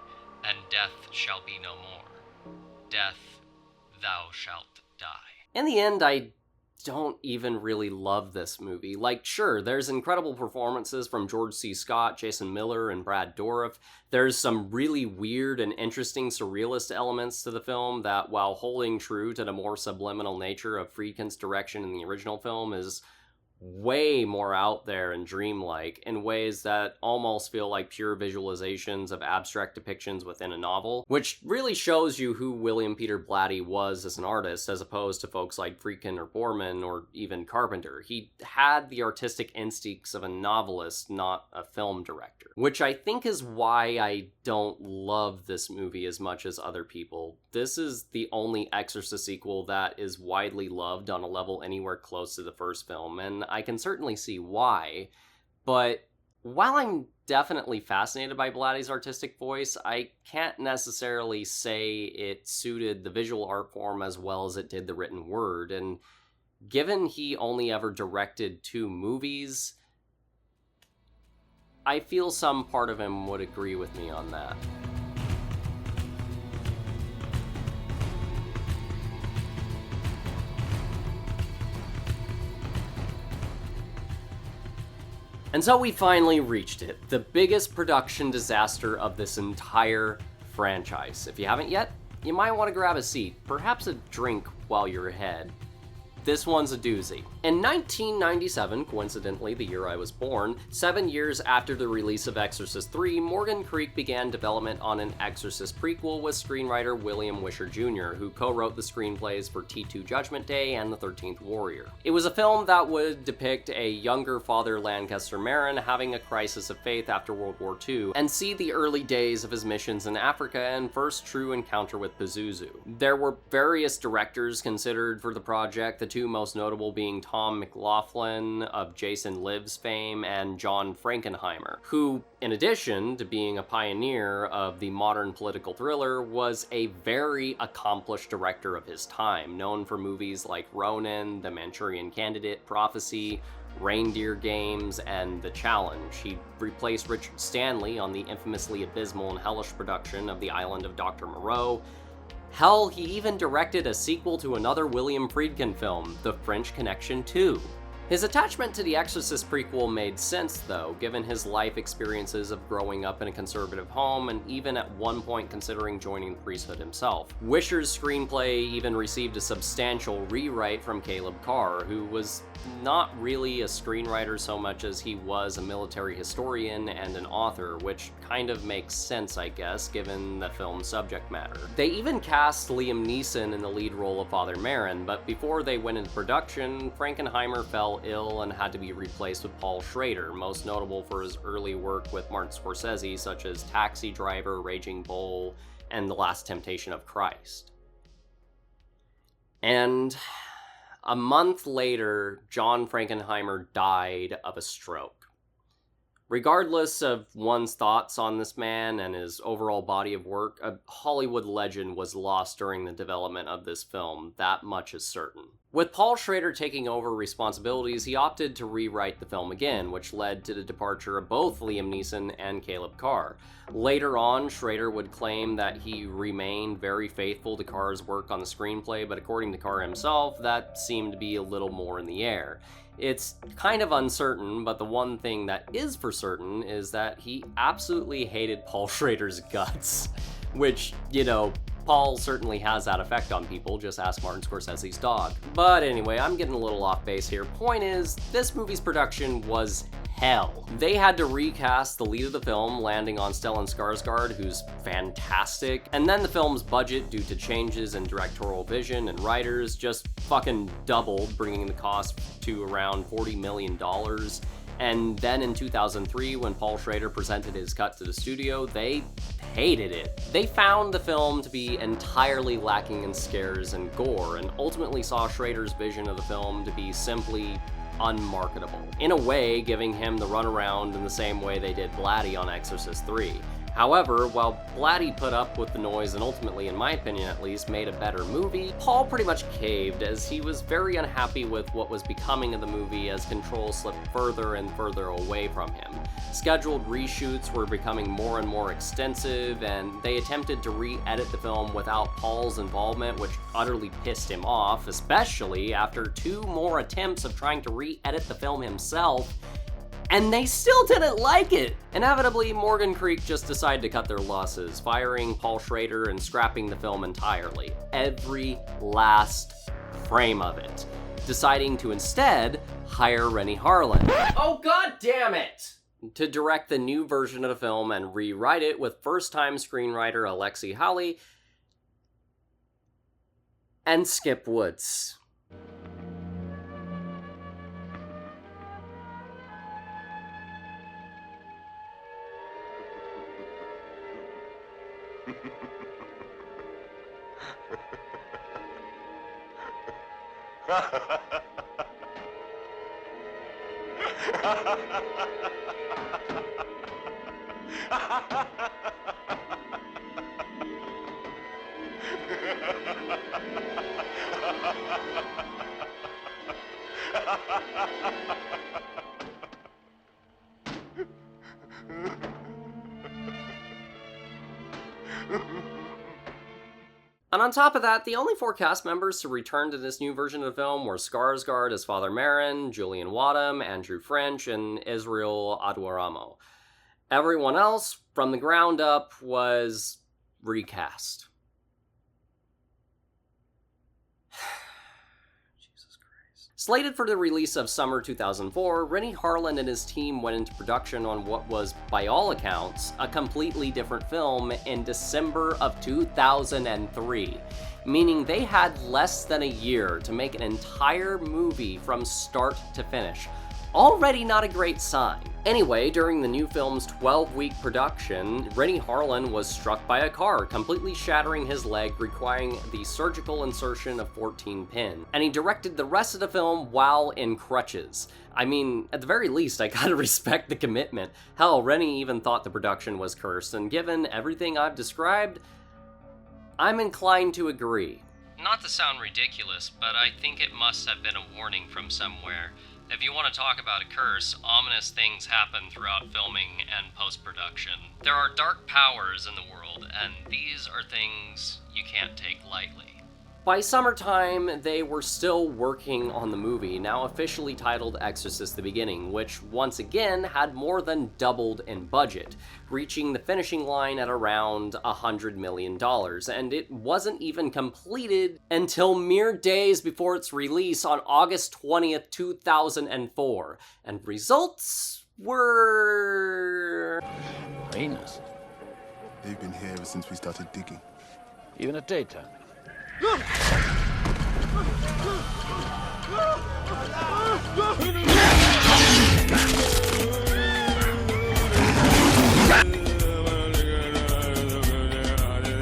and death shall be no more. Death, thou shalt die. In the end, I don't even really love this movie. Like, sure, there's incredible performances from George C. Scott, Jason Miller, and Brad Dourif. There's some really weird and interesting surrealist elements to the film that, while holding true to the more subliminal nature of Friedkin's direction in the original film, is way more out there and dreamlike in ways that almost feel like pure visualizations of abstract depictions within a novel, which really shows you who William Peter Blatty was as an artist, as opposed to folks like Friedkin or Borman or even Carpenter. He had the artistic instincts of a novelist, not a film director, which I think is why I don't love this movie as much as other people. This is the only Exorcist sequel that is widely loved on a level anywhere close to the first film, and I can certainly see why, but while I'm definitely fascinated by Blatty's artistic voice, I can't necessarily say it suited the visual art form as well as it did the written word, and given he only ever directed 2 movies, I feel some part of him would agree with me on that. And so we finally reached it, the biggest production disaster of this entire franchise. If you haven't yet, you might want to grab a seat, perhaps a drink while you're ahead. This one's a doozy. In 1997, coincidentally the year I was born, 7 years after the release of Exorcist 3, Morgan Creek began development on an Exorcist prequel with screenwriter William Wisher Jr., who co-wrote the screenplays for T2 Judgment Day and The 13th Warrior. It was a film that would depict a younger Father Lancaster Marin having a crisis of faith after World War II, and see the early days of his missions in Africa and first true encounter with Pazuzu. There were various directors considered for the project, the two most notable being Tom McLaughlin of Jason Lives fame and John Frankenheimer, who, in addition to being a pioneer of the modern political thriller, was a very accomplished director of his time, known for movies like Ronin, The Manchurian Candidate, Prophecy, Reindeer Games, and The Challenge. He replaced Richard Stanley on the infamously abysmal and hellish production of The Island of Dr. Moreau. Hell, he even directed a sequel to another William Friedkin film, The French Connection 2. His attachment to the Exorcist prequel made sense, though, given his life experiences of growing up in a conservative home and even at one point considering joining the priesthood himself. Wisher's screenplay even received a substantial rewrite from Caleb Carr, who was not really a screenwriter so much as he was a military historian and an author, which kind of makes sense, I guess, given the film's subject matter. They even cast Liam Neeson in the lead role of Father Marin, but before they went into production, Frankenheimer fell ill and had to be replaced with Paul Schrader, most notable for his early work with Martin Scorsese, such as Taxi Driver, Raging Bull, and The Last Temptation of Christ. And a month later, John Frankenheimer died of a stroke. Regardless of one's thoughts on this man and his overall body of work, a Hollywood legend was lost during the development of this film, that much is certain. With Paul Schrader taking over responsibilities, he opted to rewrite the film again, which led to the departure of both Liam Neeson and Caleb Carr. Later on, Schrader would claim that he remained very faithful to Carr's work on the screenplay, but according to Carr himself, that seemed to be a little more in the air. It's kind of uncertain, but the one thing that is for certain is that he absolutely hated Paul Schrader's guts, which, you know, Paul certainly has that effect on people, just ask Martin Scorsese's dog. But anyway, I'm getting a little off base here. Point is, this movie's production was hell. They had to recast the lead of the film, landing on Stellan Skarsgård, who's fantastic, and then the film's budget, due to changes in directorial vision and writers, just fucking doubled, bringing the cost to around $40 million. And then in 2003, when Paul Schrader presented his cut to the studio, they hated it. They found the film to be entirely lacking in scares and gore, and ultimately saw Schrader's vision of the film to be simply unmarketable, in a way giving him the runaround in the same way they did Blatty on Exorcist 3. However, while Blatty put up with the noise and ultimately, in my opinion at least, made a better movie, Paul pretty much caved, as he was very unhappy with what was becoming of the movie as control slipped further and further away from him. Scheduled reshoots were becoming more and more extensive, and they attempted to re-edit the film without Paul's involvement, which utterly pissed him off, especially after 2 more attempts of trying to re-edit the film himself, and they still didn't like it! Inevitably, Morgan Creek just decided to cut their losses, firing Paul Schrader and scrapping the film entirely. Every last frame of it. Deciding to instead hire Rennie Harlan. Oh, god damn it! To direct the new version of the film and rewrite it with first-time screenwriter Alexi Hawley and Skip Woods. And on top of that, the only 4 cast members to return to this new version of the film were Skarsgård as Father Merrin, Julian Wadham, Andrew French, and Israel Adwaramo. Everyone else, from the ground up, was recast. Slated for the release of summer 2004, Renny Harlin and his team went into production on what was, by all accounts, a completely different film in December of 2003, meaning they had less than a year to make an entire movie from start to finish. Already not a great sign. Anyway, during the new film's 12-week production, Renny Harlin was struck by a car, completely shattering his leg, requiring the surgical insertion of 14 pin. And he directed the rest of the film while in crutches. I mean, at the very least, I gotta respect the commitment. Hell, Renny even thought the production was cursed, and given everything I've described, I'm inclined to agree. Not to sound ridiculous, but I think it must have been a warning from somewhere. If you want to talk about a curse, ominous things happen throughout filming and post-production. There are dark powers in the world, and these are things you can't take lightly. By summertime, they were still working on the movie, now officially titled Exorcist: The Beginning, which once again had more than doubled in budget, reaching the finishing line at around $100 million, and it wasn't even completed until mere days before its release on August 20th, 2004, and results were... Venus. They've been here ever since we started digging. Even at daytime.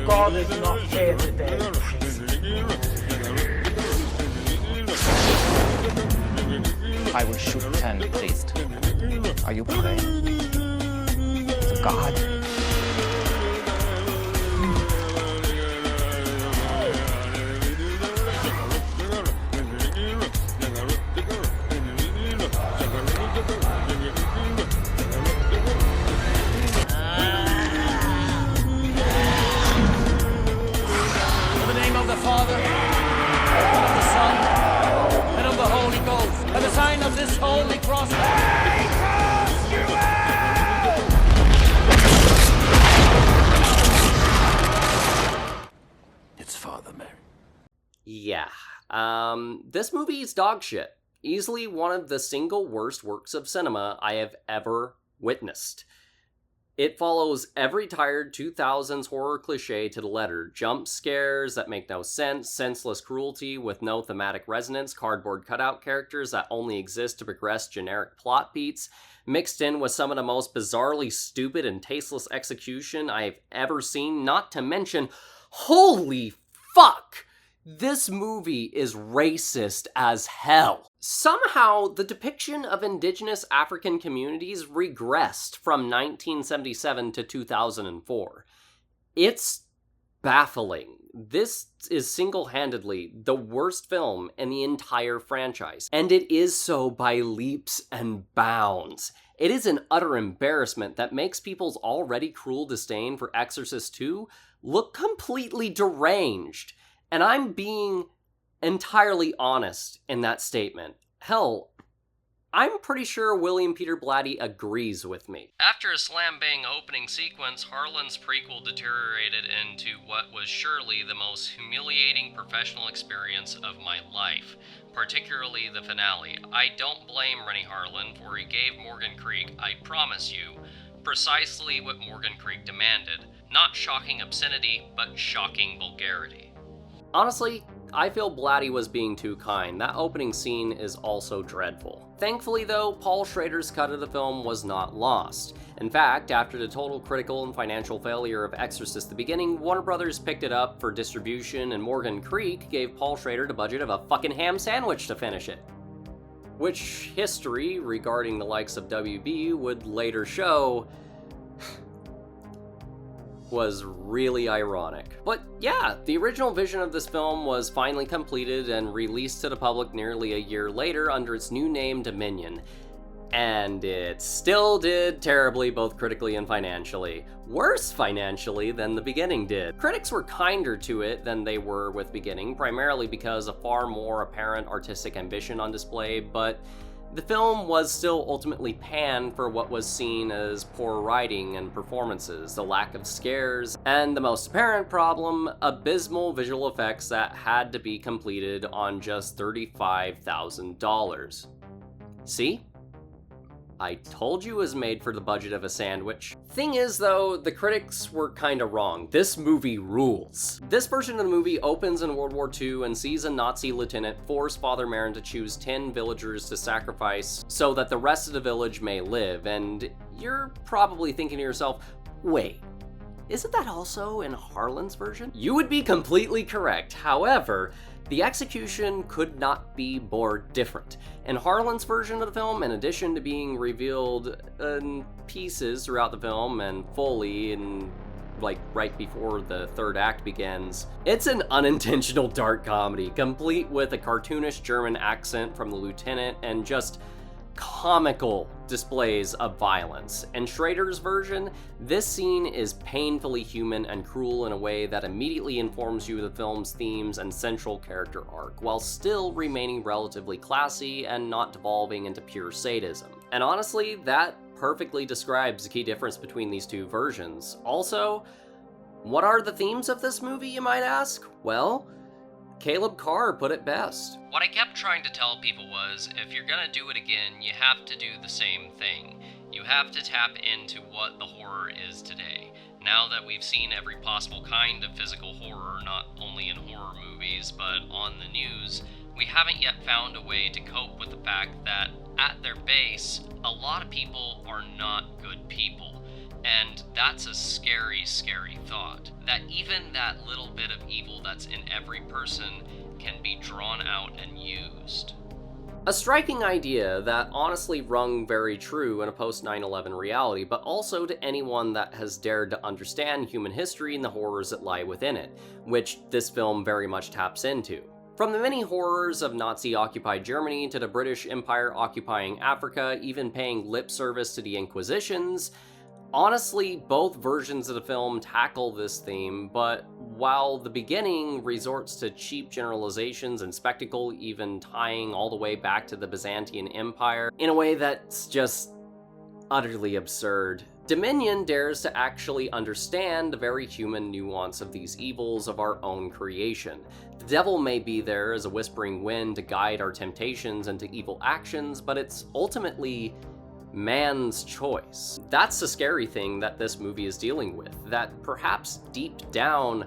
God is not here today. I will shoot 10 priests. Are you praying to God? Father, and of the Son, and of the Holy Ghost, by the sign of this holy cross. It's Father Merrin. Yeah. This movie is dog shit. Easily one of the single worst works of cinema I have ever witnessed. It follows every tired 2000s horror cliche to the letter. Jump scares that make no sense, senseless cruelty with no thematic resonance, cardboard cutout characters that only exist to progress generic plot beats, mixed in with some of the most bizarrely stupid and tasteless execution I've ever seen, not to mention, holy fuck! This movie is racist as hell. Somehow, the depiction of indigenous African communities regressed from 1977 to 2004. It's baffling. This is single-handedly the worst film in the entire franchise, and it is so by leaps and bounds. It is an utter embarrassment that makes people's already cruel disdain for Exorcist 2 look completely deranged. And I'm being entirely honest in that statement. Hell, I'm pretty sure William Peter Blatty agrees with me. After a slam-bang opening sequence, Harlan's prequel deteriorated into what was surely the most humiliating professional experience of my life, particularly the finale. I don't blame Renny Harlan, for he gave Morgan Creek, I promise you, precisely what Morgan Creek demanded. Not shocking obscenity, but shocking vulgarity. Honestly, I feel Blatty was being too kind. That opening scene is also dreadful. Thankfully though, Paul Schrader's cut of the film was not lost. In fact, after the total critical and financial failure of Exorcist: The Beginning, Warner Brothers picked it up for distribution and Morgan Creek gave Paul Schrader the budget of a fucking ham sandwich to finish it. Which history, regarding the likes of WB, would later show was really ironic. But yeah, the original vision of this film was finally completed and released to the public nearly a year later under its new name, Dominion. And it still did terribly, both critically and financially. Worse financially than The Beginning did. Critics were kinder to it than they were with Beginning, primarily because of far more apparent artistic ambition on display, but the film was still ultimately panned for what was seen as poor writing and performances, the lack of scares, and the most apparent problem, abysmal visual effects that had to be completed on just $35,000. See? I told you it was made for the budget of a sandwich. Thing is though, the critics were kinda wrong. This movie rules. This version of the movie opens in World War II and sees a Nazi lieutenant force Father Merrin to choose 10 villagers to sacrifice so that the rest of the village may live, and you're probably thinking to yourself, wait, isn't that also in Harlan's version? You would be completely correct. However, the execution could not be more different. In Harlan's version of the film, in addition to being revealed in pieces throughout the film and fully in right before the third act begins, it's an unintentional dark comedy, complete with a cartoonish German accent from the lieutenant and just comical displays of violence. In Schrader's version, this scene is painfully human and cruel in a way that immediately informs you of the film's themes and central character arc, while still remaining relatively classy and not devolving into pure sadism. And honestly, that perfectly describes the key difference between these two versions. Also, what are the themes of this movie, you might ask? Well, Caleb Carr put it best. What I kept trying to tell people was, if you're gonna do it again, you have to do the same thing. You have to tap into what the horror is today. Now that we've seen every possible kind of physical horror, not only in horror movies, but on the news, we haven't yet found a way to cope with the fact that, at their base, a lot of people are not good people. And that's a scary, scary thought. That even that little bit of evil that's in every person can be drawn out and used. A striking idea that honestly rung very true in a post-9/11 reality, but also to anyone that has dared to understand human history and the horrors that lie within it, which this film very much taps into. From the many horrors of Nazi-occupied Germany to the British Empire occupying Africa, even paying lip service to the Inquisitions, honestly, both versions of the film tackle this theme, but while The Beginning resorts to cheap generalizations and spectacle, even tying all the way back to the Byzantine Empire, in a way that's just utterly absurd, Dominion dares to actually understand the very human nuance of these evils of our own creation. The devil may be there as a whispering wind to guide our temptations into evil actions, but it's ultimately man's choice. That's the scary thing that this movie is dealing with, that perhaps deep down,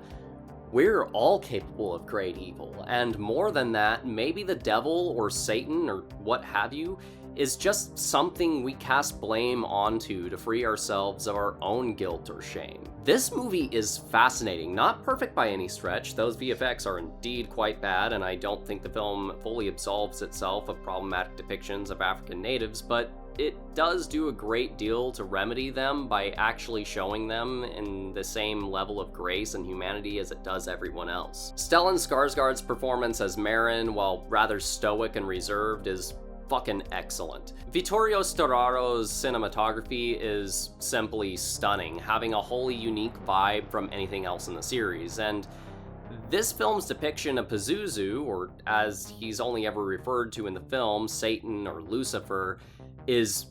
we're all capable of great evil, and more than that, maybe the devil or Satan or what have you is just something we cast blame onto to free ourselves of our own guilt or shame. This movie is fascinating, not perfect by any stretch. Those VFX are indeed quite bad, and I don't think the film fully absolves itself of problematic depictions of African natives, but it does do a great deal to remedy them by actually showing them in the same level of grace and humanity as it does everyone else. Stellan Skarsgård's performance as Merrin, while rather stoic and reserved, is fucking excellent. Vittorio Storaro's cinematography is simply stunning, having a wholly unique vibe from anything else in the series, and this film's depiction of Pazuzu, or as he's only ever referred to in the film, Satan or Lucifer, is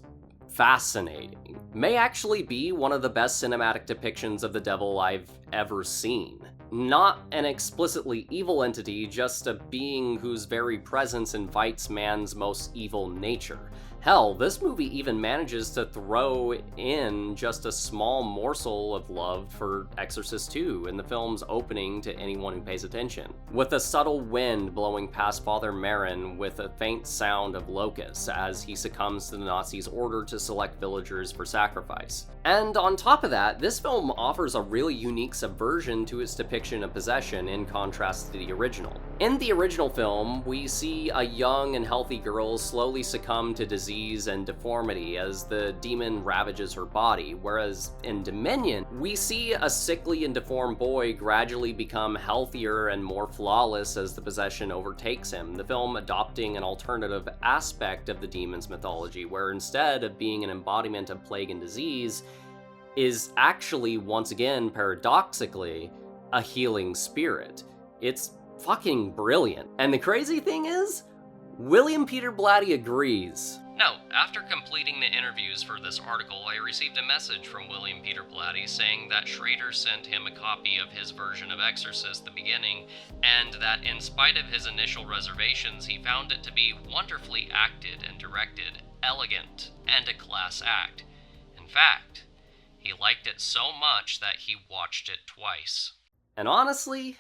fascinating. May actually be one of the best cinematic depictions of the devil I've ever seen. Not an explicitly evil entity, just a being whose very presence invites man's most evil nature. Hell, this movie even manages to throw in just a small morsel of love for Exorcist 2 in the film's opening to anyone who pays attention, with a subtle wind blowing past Father Merrin with a faint sound of locusts as he succumbs to the Nazis' order to select villagers for sacrifice. And on top of that, this film offers a really unique subversion to its depiction of possession in contrast to the original. In the original film, we see a young and healthy girl slowly succumb to disease disease and deformity as the demon ravages her body, whereas in Dominion, we see a sickly and deformed boy gradually become healthier and more flawless as the possession overtakes him, the film adopting an alternative aspect of the demon's mythology, where instead of being an embodiment of plague and disease, is actually, once again, paradoxically, a healing spirit. It's fucking brilliant. And the crazy thing is, William Peter Blatty agrees. Note, after completing the interviews for this article, I received a message from William Peter Blatty saying that Schrader sent him a copy of his version of Exorcist the beginning, and that in spite of his initial reservations, he found it to be wonderfully acted and directed, elegant, and a class act. In fact, he liked it so much that he watched it twice. And honestly,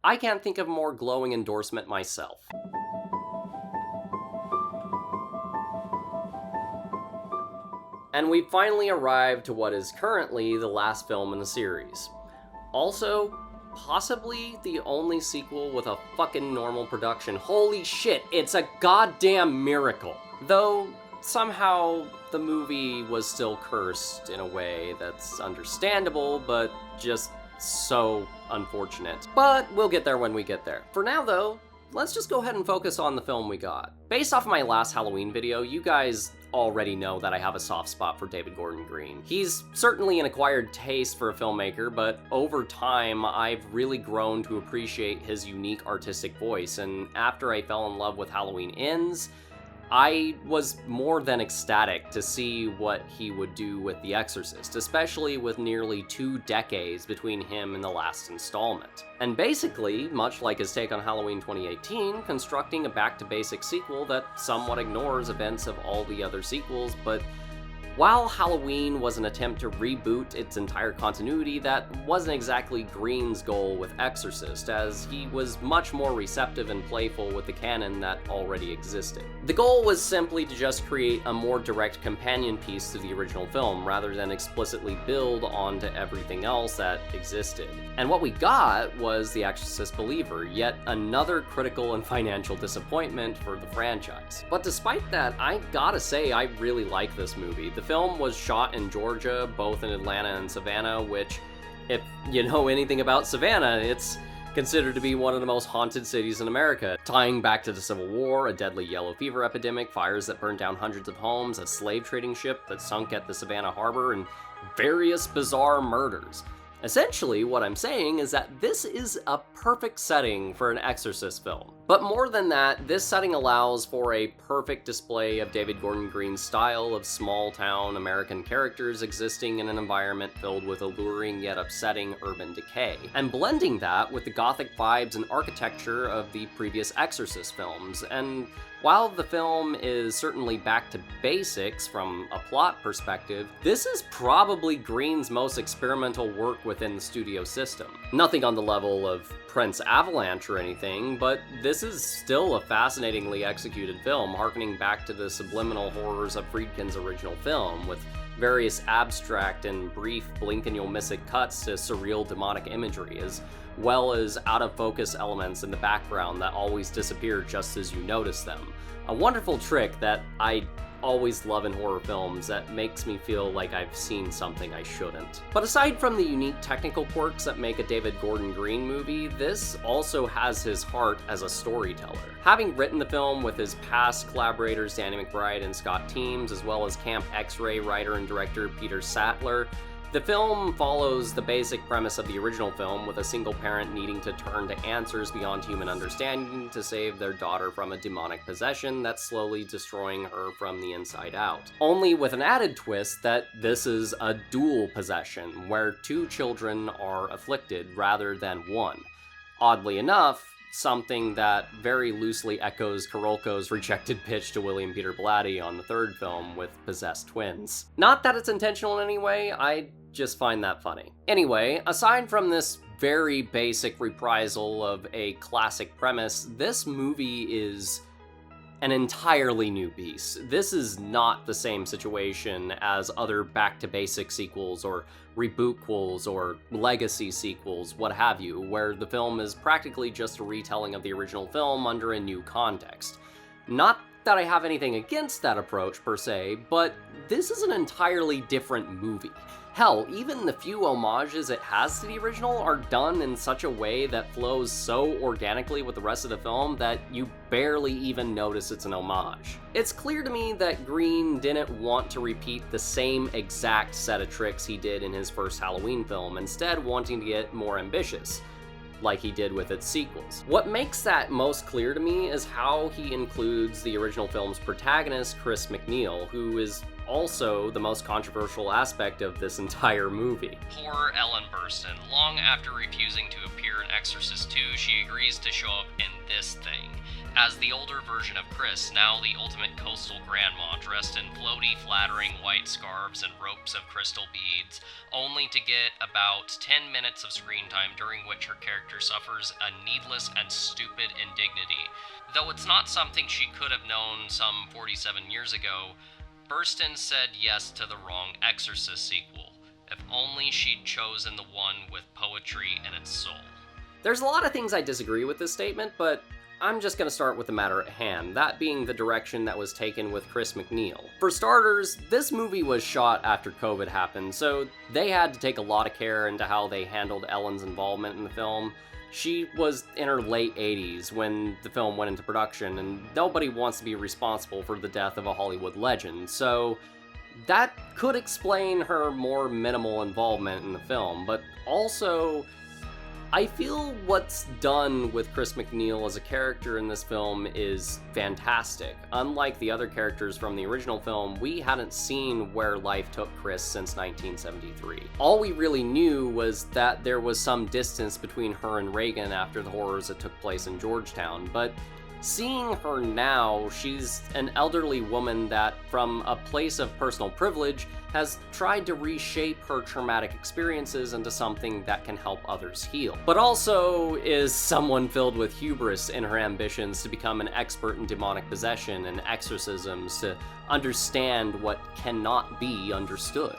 I can't think of a more glowing endorsement myself. And we've finally arrived to what is currently the last film in the series. Also, possibly the only sequel with a fucking normal production. Holy shit, it's a goddamn miracle. Though, somehow, the movie was still cursed in a way that's understandable, but just so unfortunate. But we'll get there when we get there. For now, though, let's just go ahead and focus on the film we got. Based off of my last Halloween video, you guys already know that I have a soft spot for David Gordon Green. He's certainly an acquired taste for a filmmaker, but over time, I've really grown to appreciate his unique artistic voice, and after I fell in love with Halloween Ends, I was more than ecstatic to see what he would do with The Exorcist, especially with nearly 2 decades between him and the last installment. And basically, much like his take on Halloween 2018, constructing a back-to-basic sequel that somewhat ignores events of all the other sequels, but while Halloween was an attempt to reboot its entire continuity, that wasn't exactly Green's goal with Exorcist, as he was much more receptive and playful with the canon that already existed. The goal was simply to just create a more direct companion piece to the original film, rather than explicitly build onto everything else that existed. And what we got was The Exorcist Believer, yet another critical and financial disappointment for the franchise. But despite that, I gotta say I really like this movie. The film was shot in Georgia, both in Atlanta and Savannah, which, if you know anything about Savannah, it's considered to be one of the most haunted cities in America, tying back to the Civil War, a deadly yellow fever epidemic, fires that burned down hundreds of homes, a slave trading ship that sunk at the Savannah harbor, and various bizarre murders. Essentially, what I'm saying is that this is a perfect setting for an Exorcist film. But more than that, this setting allows for a perfect display of David Gordon Green's style of small-town American characters existing in an environment filled with alluring yet upsetting urban decay, and blending that with the gothic vibes and architecture of the previous Exorcist films. And while the film is certainly back to basics from a plot perspective, this is probably Green's most experimental work within the studio system. Nothing on the level of Prince Avalanche or anything, but this is still a fascinatingly executed film, harkening back to the subliminal horrors of Friedkin's original film, with various abstract and brief blink-and-you'll-miss-it cuts to surreal demonic imagery, as well as out-of-focus elements in the background that always disappear just as you notice them. A wonderful trick that I always love in horror films that makes me feel like I've seen something I shouldn't. But aside from the unique technical quirks that make a David Gordon Green movie, this also has his heart as a storyteller. Having written the film with his past collaborators Danny McBride and Scott Teems, as well as Camp X-Ray writer and director Peter Sattler, the film follows the basic premise of the original film, with a single parent needing to turn to answers beyond human understanding to save their daughter from a demonic possession that's slowly destroying her from the inside out. Only with an added twist that this is a dual possession, where 2 children are afflicted rather than 1. Oddly enough, something that very loosely echoes Karolko's rejected pitch to William Peter Blatty on the 3rd film with possessed twins. Not that it's intentional in any way, I just find that funny. Anyway, aside from this very basic reprisal of a classic premise, this movie is an entirely new beast. This is not the same situation as other back-to-basic sequels or rebootquels or legacy sequels, what have you, where the film is practically just a retelling of the original film under a new context. Not that I have anything against that approach per se, but this is an entirely different movie. Hell, even the few homages it has to the original are done in such a way that flows so organically with the rest of the film that you barely even notice it's an homage. It's clear to me that Green didn't want to repeat the same exact set of tricks he did in his first Halloween film, instead wanting to get more ambitious, like he did with its sequels. What makes that most clear to me is how he includes the original film's protagonist, Chris MacNeil, who is also the most controversial aspect of this entire movie. Poor Ellen Burstyn. Long after refusing to appear in Exorcist 2, she agrees to show up in this thing. As the older version of Chris, now the ultimate coastal grandma, dressed in floaty, flattering white scarves and ropes of crystal beads, only to get about 10 minutes of screen time during which her character suffers a needless and stupid indignity. Though it's not something she could have known some 47 years ago, Burstyn said yes to the wrong Exorcist sequel. If only she'd chosen the one with poetry in its soul. There's a lot of things I disagree with this statement, but I'm just going to start with the matter at hand, that being the direction that was taken with Chris MacNeil. For starters, this movie was shot after COVID happened, so they had to take a lot of care into how they handled Ellen's involvement in the film. She was in her late 80s when the film went into production, and nobody wants to be responsible for the death of a Hollywood legend, so that could explain her more minimal involvement in the film, but also, I feel what's done with Chris MacNeil as a character in this film is fantastic. Unlike the other characters from the original film, we hadn't seen where life took Chris since 1973. All we really knew was that there was some distance between her and Reagan after the horrors that took place in Georgetown, but seeing her now, she's an elderly woman that, from a place of personal privilege, has tried to reshape her traumatic experiences into something that can help others heal. But also is someone filled with hubris in her ambitions to become an expert in demonic possession and exorcisms, to understand what cannot be understood.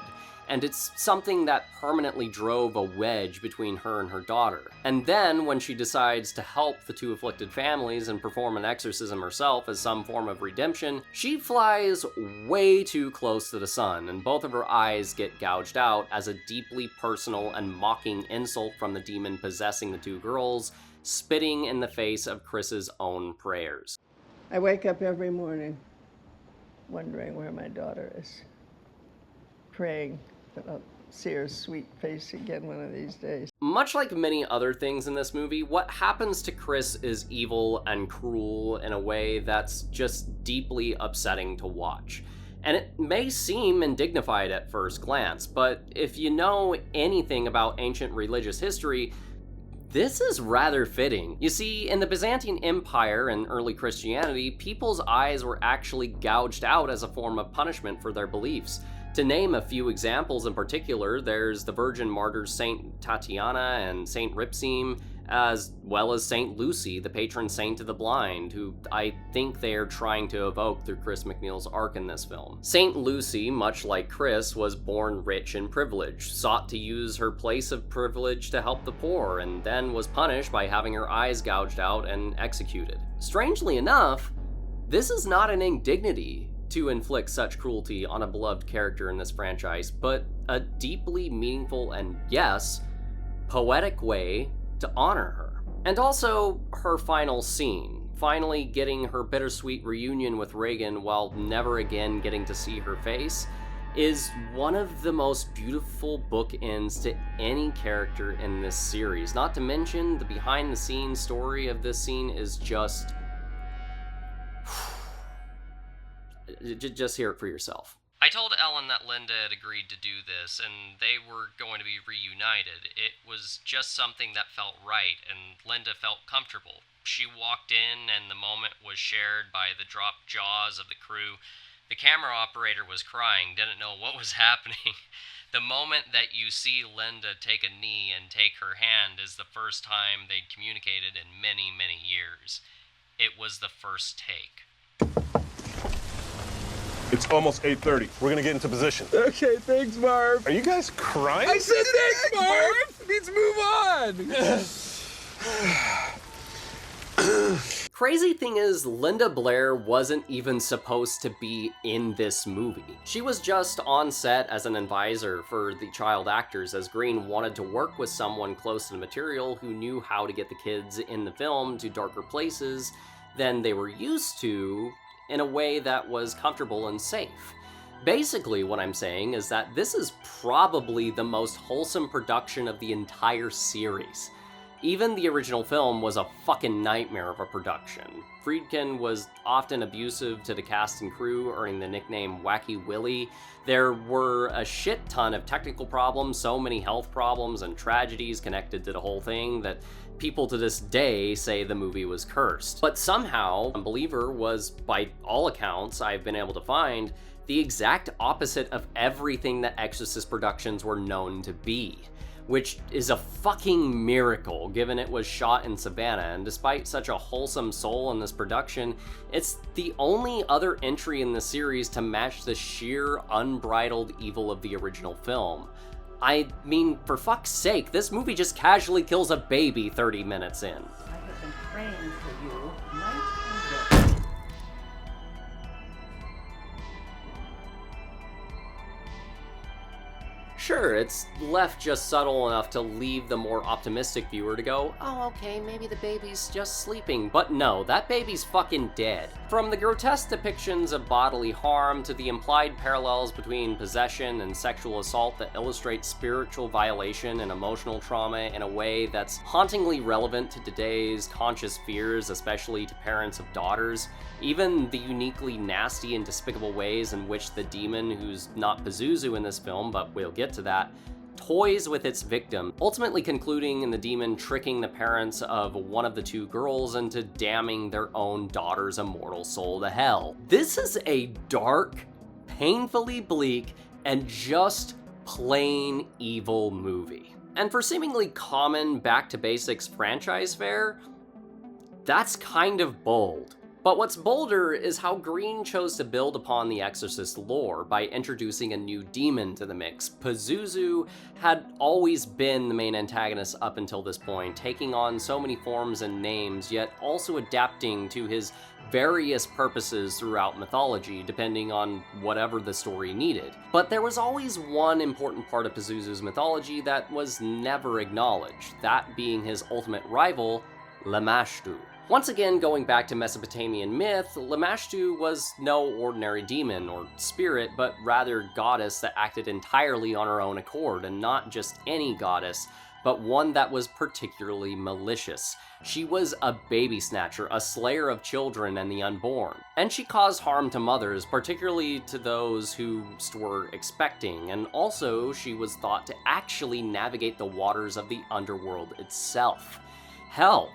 And it's something that permanently drove a wedge between her and her daughter. And then, when she decides to help the two afflicted families and perform an exorcism herself as some form of redemption, she flies way too close to the sun, and both of her eyes get gouged out as a deeply personal and mocking insult from the demon possessing the two girls, spitting in the face of Chris's own prayers. I wake up every morning wondering where my daughter is, praying that I'll see her sweet face again one of these days. Much like many other things in this movie, what happens to Chris is evil and cruel in a way that's just deeply upsetting to watch. And it may seem undignified at first glance, but if you know anything about ancient religious history, this is rather fitting. You see, in the Byzantine Empire and early Christianity, people's eyes were actually gouged out as a form of punishment for their beliefs. To name a few examples in particular, there's the virgin martyrs Saint Tatiana and Saint Ripsime, as well as Saint Lucy, the patron saint of the blind, who I think they are trying to evoke through Chris MacNeil's arc in this film. Saint Lucy, much like Chris, was born rich and privileged, sought to use her place of privilege to help the poor, and then was punished by having her eyes gouged out and executed. Strangely enough, this is not an indignity to inflict such cruelty on a beloved character in this franchise, but a deeply meaningful and, yes, poetic way to honor her. And also, her final scene, finally getting her bittersweet reunion with Reagan while never again getting to see her face, is one of the most beautiful bookends to any character in this series. Not to mention, the behind-the-scenes story of this scene is just hear it for yourself. I told Ellen that Linda had agreed to do this, and they were going to be reunited. It was just something that felt right, and Linda felt comfortable. She walked in, and the moment was shared by the dropped jaws of the crew. The camera operator was crying, didn't know what was happening. The moment that you see Linda take a knee and take her hand is the first time they'd communicated in many, many years. It was the first take. It's almost 8:30. We're gonna get into position. Okay, thanks, Marv. Are you guys crying? I said thanks, Marv! Let's move on! Crazy thing is, Linda Blair wasn't even supposed to be in this movie. She was just on set as an advisor for the child actors, as Green wanted to work with someone close to the material who knew how to get the kids in the film to darker places than they were used to in a way that was comfortable and safe. Basically, what I'm saying is that this is probably the most wholesome production of the entire series. Even the original film was a fucking nightmare of a production. Friedkin was often abusive to the cast and crew, earning the nickname Wacky Willie. There were a shit ton of technical problems, so many health problems and tragedies connected to the whole thing that people to this day say the movie was cursed. But somehow, Unbeliever was, by all accounts I've been able to find, the exact opposite of everything that Exorcist productions were known to be, which is a fucking miracle given it was shot in Savannah, and despite such a wholesome soul in this production, it's the only other entry in the series to match the sheer unbridled evil of the original film. I mean, for fuck's sake, this movie just casually kills a baby 30 minutes in. I have been praying for you night and day. Sure, it's left just subtle enough to leave the more optimistic viewer to go, oh, okay, maybe the baby's just sleeping. But no, that baby's fucking dead. From the grotesque depictions of bodily harm to the implied parallels between possession and sexual assault that illustrate spiritual violation and emotional trauma in a way that's hauntingly relevant to today's conscious fears, especially to parents of daughters, even the uniquely nasty and despicable ways in which the demon, who's not Pazuzu in this film, but we'll get to that, toys with its victim, ultimately concluding in the demon tricking the parents of one of the two girls into damning their own daughter's immortal soul to hell. This is a dark, painfully bleak, and just plain evil movie. And for seemingly common back-to-basics franchise fare, that's kind of bold. But what's bolder is how Green chose to build upon the Exorcist lore by introducing a new demon to the mix. Pazuzu had always been the main antagonist up until this point, taking on so many forms and names, yet also adapting to his various purposes throughout mythology, depending on whatever the story needed. But there was always one important part of Pazuzu's mythology that was never acknowledged, that being his ultimate rival, Lamashtu. Once again, going back to Mesopotamian myth, Lamashtu was no ordinary demon or spirit, but rather goddess that acted entirely on her own accord, and not just any goddess, but one that was particularly malicious. She was a baby snatcher, a slayer of children and the unborn, and she caused harm to mothers, particularly to those who were expecting, and also she was thought to actually navigate the waters of the underworld itself. Hell,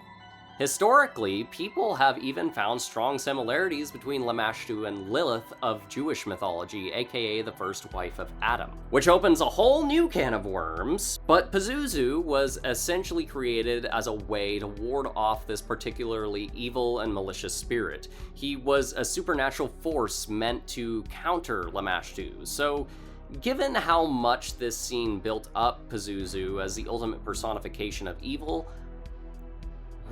historically, people have even found strong similarities between Lamashtu and Lilith of Jewish mythology, aka the first wife of Adam, which opens a whole new can of worms. But Pazuzu was essentially created as a way to ward off this particularly evil and malicious spirit. He was a supernatural force meant to counter Lamashtu, so given how much this scene built up Pazuzu as the ultimate personification of evil,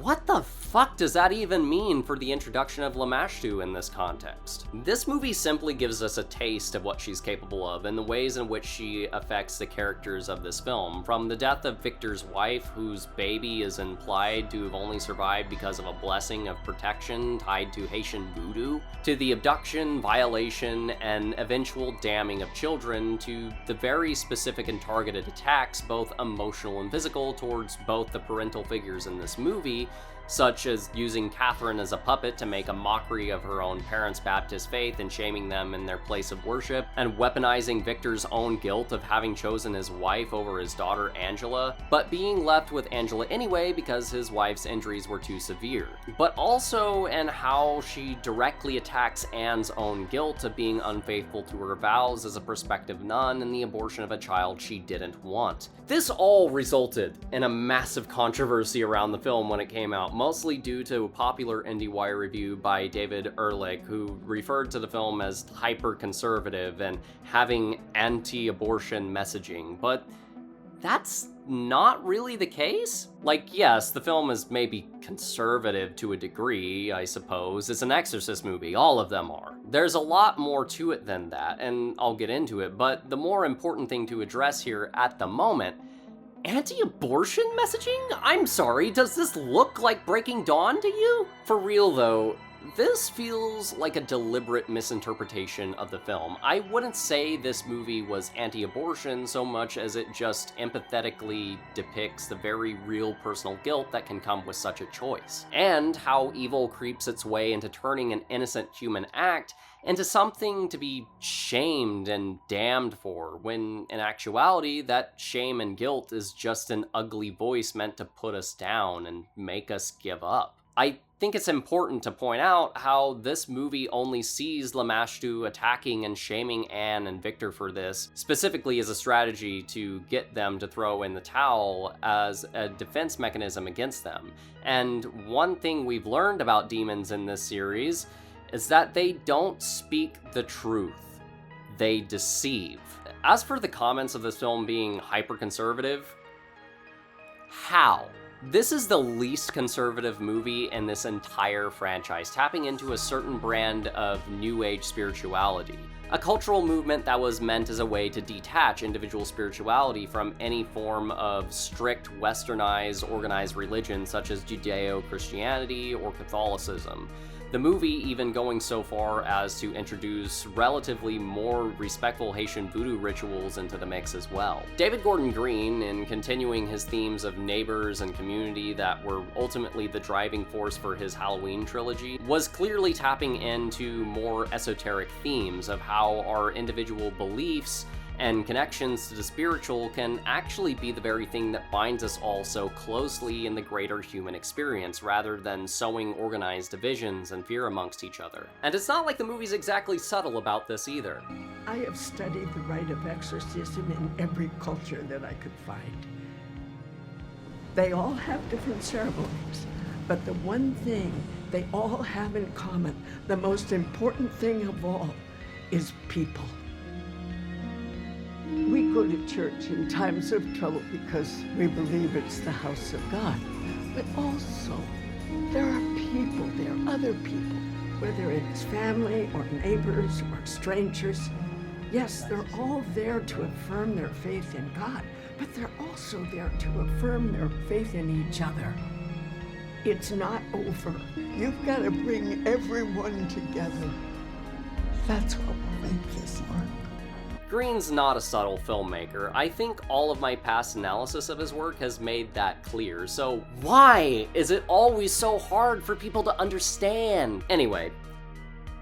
what the fuck does that even mean for the introduction of Lamashtu in this context? This movie simply gives us a taste of what she's capable of and the ways in which she affects the characters of this film. From the death of Victor's wife, whose baby is implied to have only survived because of a blessing of protection tied to Haitian voodoo, to the abduction, violation, and eventual damning of children, to the very specific and targeted attacks, both emotional and physical, towards both the parental figures in this movie, such as using Catherine as a puppet to make a mockery of her own parents' Baptist faith and shaming them in their place of worship, and weaponizing Victor's own guilt of having chosen his wife over his daughter Angela, but being left with Angela anyway because his wife's injuries were too severe. But also in how she directly attacks Anne's own guilt of being unfaithful to her vows as a prospective nun and the abortion of a child she didn't want. This all resulted in a massive controversy around the film when it came out, mostly due to a popular IndieWire review by David Ehrlich, who referred to the film as hyper-conservative and having anti-abortion messaging. But that's not really the case. Like, yes, the film is maybe conservative to a degree, I suppose. It's an Exorcist movie, all of them are. There's a lot more to it than that, and I'll get into it, but the more important thing to address here at the moment, anti-abortion messaging? I'm sorry, does this look like Breaking Dawn to you? For real though, this feels like a deliberate misinterpretation of the film. I wouldn't say this movie was anti-abortion so much as it just empathetically depicts the very real personal guilt that can come with such a choice, and how evil creeps its way into turning an innocent human act into something to be shamed and damned for, when in actuality that shame and guilt is just an ugly voice meant to put us down and make us give up. I think it's important to point out how this movie only sees Lamashtu attacking and shaming Anne and Victor for this, specifically as a strategy to get them to throw in the towel as a defense mechanism against them. And one thing we've learned about demons in this series is that they don't speak the truth. They deceive. As for the comments of this film being hyper-conservative, how? This is the least conservative movie in this entire franchise, tapping into a certain brand of New Age spirituality. A cultural movement that was meant as a way to detach individual spirituality from any form of strict, westernized, organized religion such as Judeo-Christianity or Catholicism. The movie even going so far as to introduce relatively more respectful Haitian voodoo rituals into the mix as well. David Gordon Green, in continuing his themes of neighbors and community that were ultimately the driving force for his Halloween trilogy, was clearly tapping into more esoteric themes of how our individual beliefs and connections to the spiritual can actually be the very thing that binds us all so closely in the greater human experience, rather than sowing organized divisions and fear amongst each other. And it's not like the movie's exactly subtle about this either. I have studied the rite of exorcism in every culture that I could find. They all have different ceremonies, but the one thing they all have in common, the most important thing of all, is people. We go to church in times of trouble because we believe it's the house of God. But also, there are people there, other people, whether it's family or neighbors or strangers. Yes, they're all there to affirm their faith in God, but they're also there to affirm their faith in each other. It's not over. You've got to bring everyone together. That's what will make this work. Green's not a subtle filmmaker. I think all of my past analysis of his work has made that clear, so why is it always so hard for people to understand? Anyway,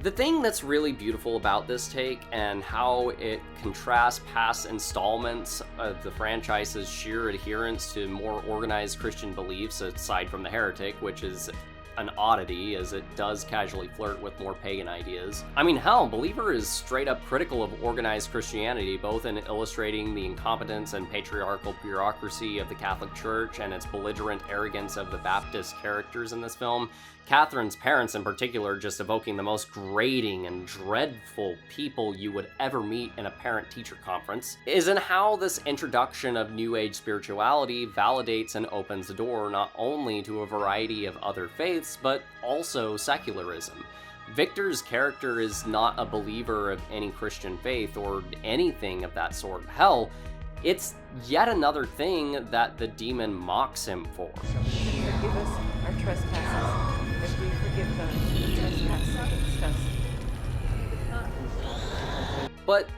the thing that's really beautiful about this take and how it contrasts past installments of the franchise's sheer adherence to more organized Christian beliefs, aside from the Heretic, which is an oddity as it does casually flirt with more pagan ideas. I mean, hell, Believer is straight up critical of organized Christianity, both in illustrating the incompetence and patriarchal bureaucracy of the Catholic Church and its belligerent arrogance of the Baptist characters in this film. Catherine's parents in particular just evoking the most grating and dreadful people you would ever meet in a parent-teacher conference, is in how this introduction of New Age spirituality validates and opens the door not only to a variety of other faiths, but also secularism. Victor's character is not a believer of any Christian faith or anything of that sort. Hell, it's yet another thing that the demon mocks him for. Forgive us our trespasses, as we forgive those who trespass against us. But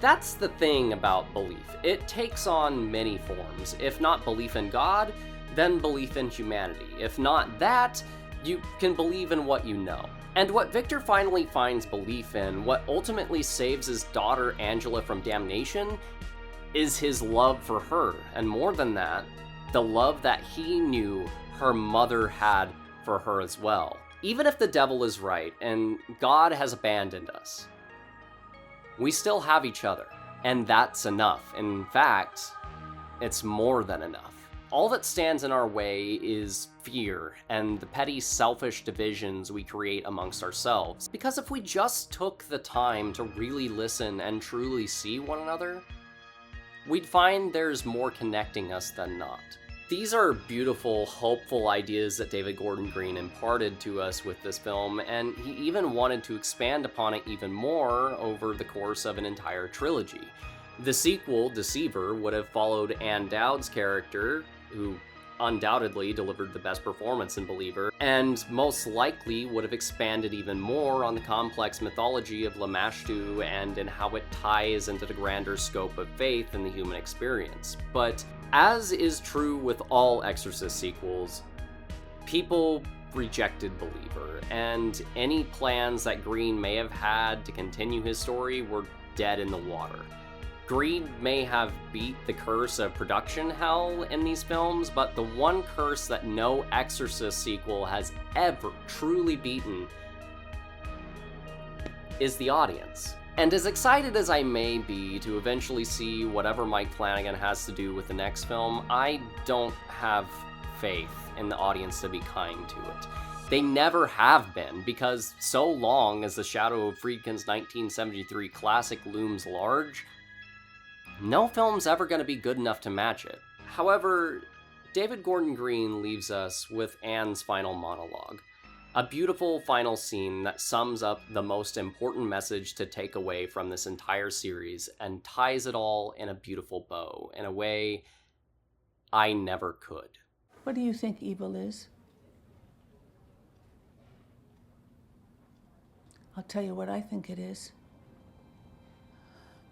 that's the thing about belief. It takes on many forms. If not belief in God, then belief in humanity. If not that, you can believe in what you know. And what Victor finally finds belief in, what ultimately saves his daughter Angela from damnation, is his love for her, and more than that, the love that he knew her mother had for her as well. Even if the devil is right, and God has abandoned us, we still have each other, and that's enough. In fact, it's more than enough. All that stands in our way is fear and the petty selfish divisions we create amongst ourselves. Because if we just took the time to really listen and truly see one another, we'd find there's more connecting us than not. These are beautiful, hopeful ideas that David Gordon Green imparted to us with this film, and he even wanted to expand upon it even more over the course of an entire trilogy. The sequel, Deceiver, would have followed Ann Dowd's character, who undoubtedly delivered the best performance in Believer, and most likely would have expanded even more on the complex mythology of Lamashtu and in how it ties into the grander scope of faith in the human experience. But as is true with all Exorcist sequels, people rejected Believer, and any plans that Green may have had to continue his story were dead in the water. Green may have beat the curse of production hell in these films, but the one curse that no Exorcist sequel has ever truly beaten is the audience. And as excited as I may be to eventually see whatever Mike Flanagan has to do with the next film, I don't have faith in the audience to be kind to it. They never have been, because so long as the shadow of Friedkin's 1973 classic looms large, no film's ever going to be good enough to match it. However, David Gordon Green leaves us with Anne's final monologue, a beautiful final scene that sums up the most important message to take away from this entire series and ties it all in a beautiful bow, in a way I never could. What do you think evil is? I'll tell you what I think it is.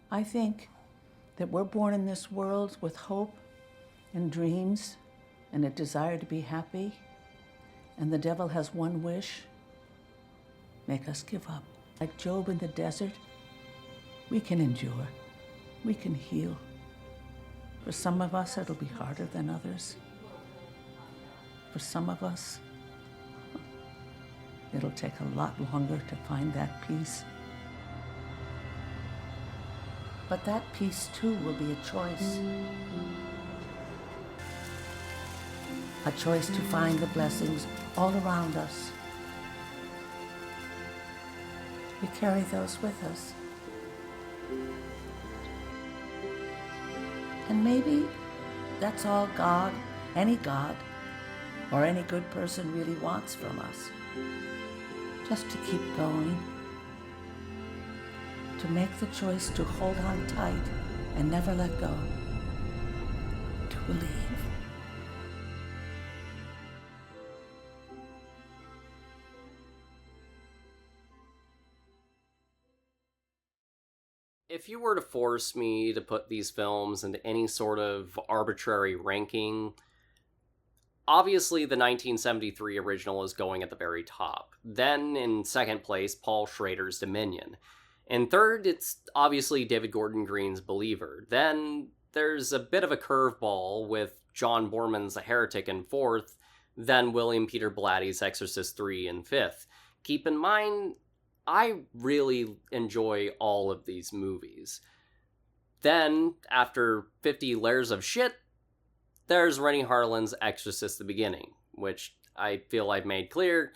I think that we're born in this world with hope and dreams and a desire to be happy, and the devil has one wish: make us give up. Like Job in the desert, we can endure, we can heal. For some of us, it'll be harder than others. For some of us, it'll take a lot longer to find that peace. But that peace, too, will be a choice. A choice to find the blessings all around us. We carry those with us. And maybe that's all God, any God, or any good person really wants from us. Just to keep going. To make the choice to hold on tight and never let go. To believe. If you were to force me to put these films into any sort of arbitrary ranking, obviously the 1973 original is going at the very top. Then, in second place, Paul Schrader's Dominion. In third, it's obviously David Gordon Green's Believer. Then there's a bit of a curveball with John Borman's The Heretic in fourth, then William Peter Blatty's Exorcist III in fifth. Keep in mind, I really enjoy all of these movies. Then, after 50 layers of shit, there's Rennie Harlin's Exorcist the Beginning, which I feel I've made clear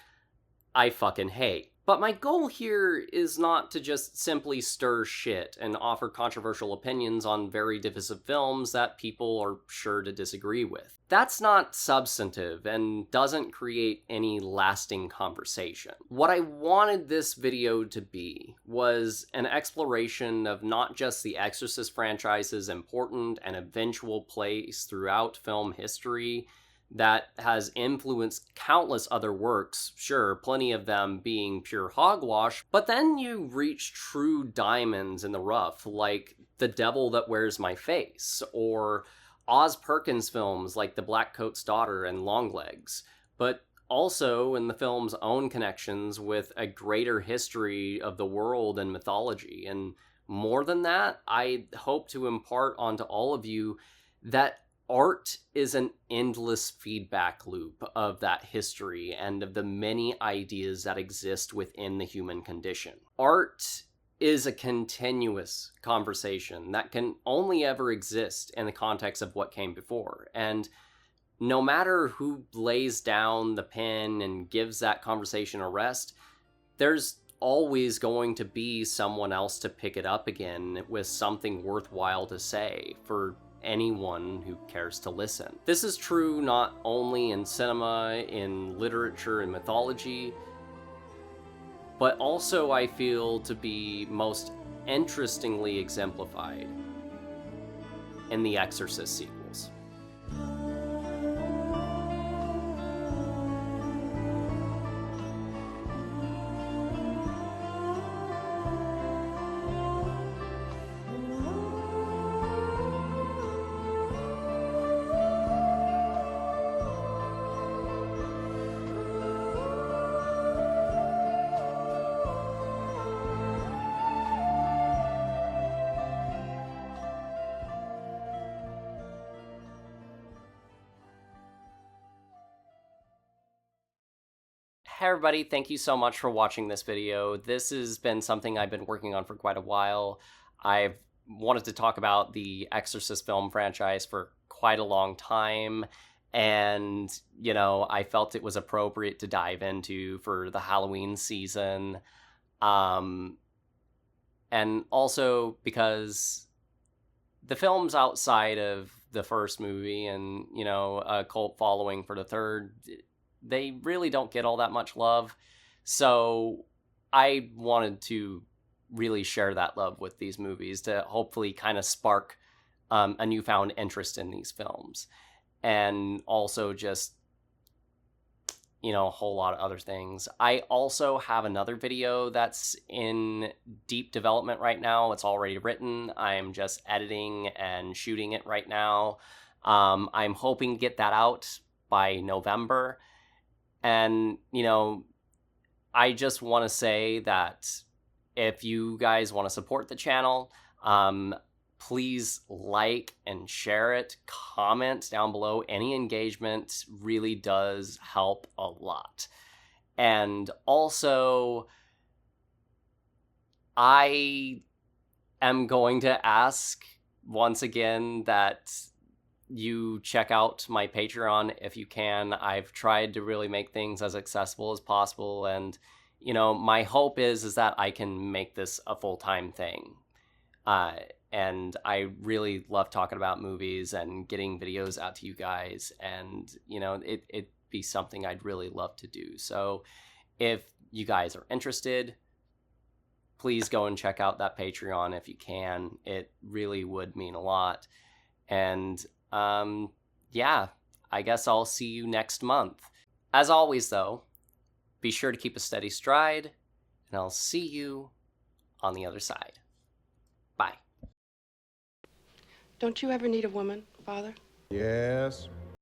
I fucking hate. But my goal here is not to just simply stir shit and offer controversial opinions on very divisive films that people are sure to disagree with. That's not substantive and doesn't create any lasting conversation. What I wanted this video to be was an exploration of not just the Exorcist franchise's important and eventual place throughout film history that has influenced countless other works, sure, plenty of them being pure hogwash, but then you reach true diamonds in the rough, like The Devil That Wears My Face, or Oz Perkins films like The Black Coat's Daughter and Longlegs, but also in the film's own connections with a greater history of the world and mythology. And more than that, I hope to impart onto all of you that art is an endless feedback loop of that history and of the many ideas that exist within the human condition. Art is a continuous conversation that can only ever exist in the context of what came before. And no matter who lays down the pen and gives that conversation a rest, there's always going to be someone else to pick it up again with something worthwhile to say for anyone who cares to listen. This is true not only in cinema, in literature and mythology, but also I feel to be most interestingly exemplified in the Exorcist sequels. Hey everybody, thank you so much for watching this video. This has been something I've been working on for quite a while. I've wanted to talk about the Exorcist film franchise for quite a long time, and, you know, I felt it was appropriate to dive into for the Halloween season. And also because the films outside of the first movie and, you know, a cult following for the third, they really don't get all that much love. So I wanted to really share that love with these movies to hopefully kind of spark a newfound interest in these films. And also just, you know, a whole lot of other things. I also have another video that's in deep development right now. It's already written. I'm just editing and shooting it right now. I'm hoping to get that out by November. And, you know, I just want to say that if you guys want to support the channel, please like and share it, comment down below. Any engagement really does help a lot. And also, I am going to ask once again that you check out my Patreon if you can. I've tried to really make things as accessible as possible, and, you know, my hope is that I can make this a full-time thing. And I really love talking about movies and getting videos out to you guys, and, you know, it'd be something I'd really love to do. So if you guys are interested, please go and check out that Patreon if you can. It really would mean a lot. And yeah, I guess I'll see you next month. As always, though, be sure to keep a steady stride, and I'll see you on the other side. Bye. Don't you ever need a woman, Father? Yes.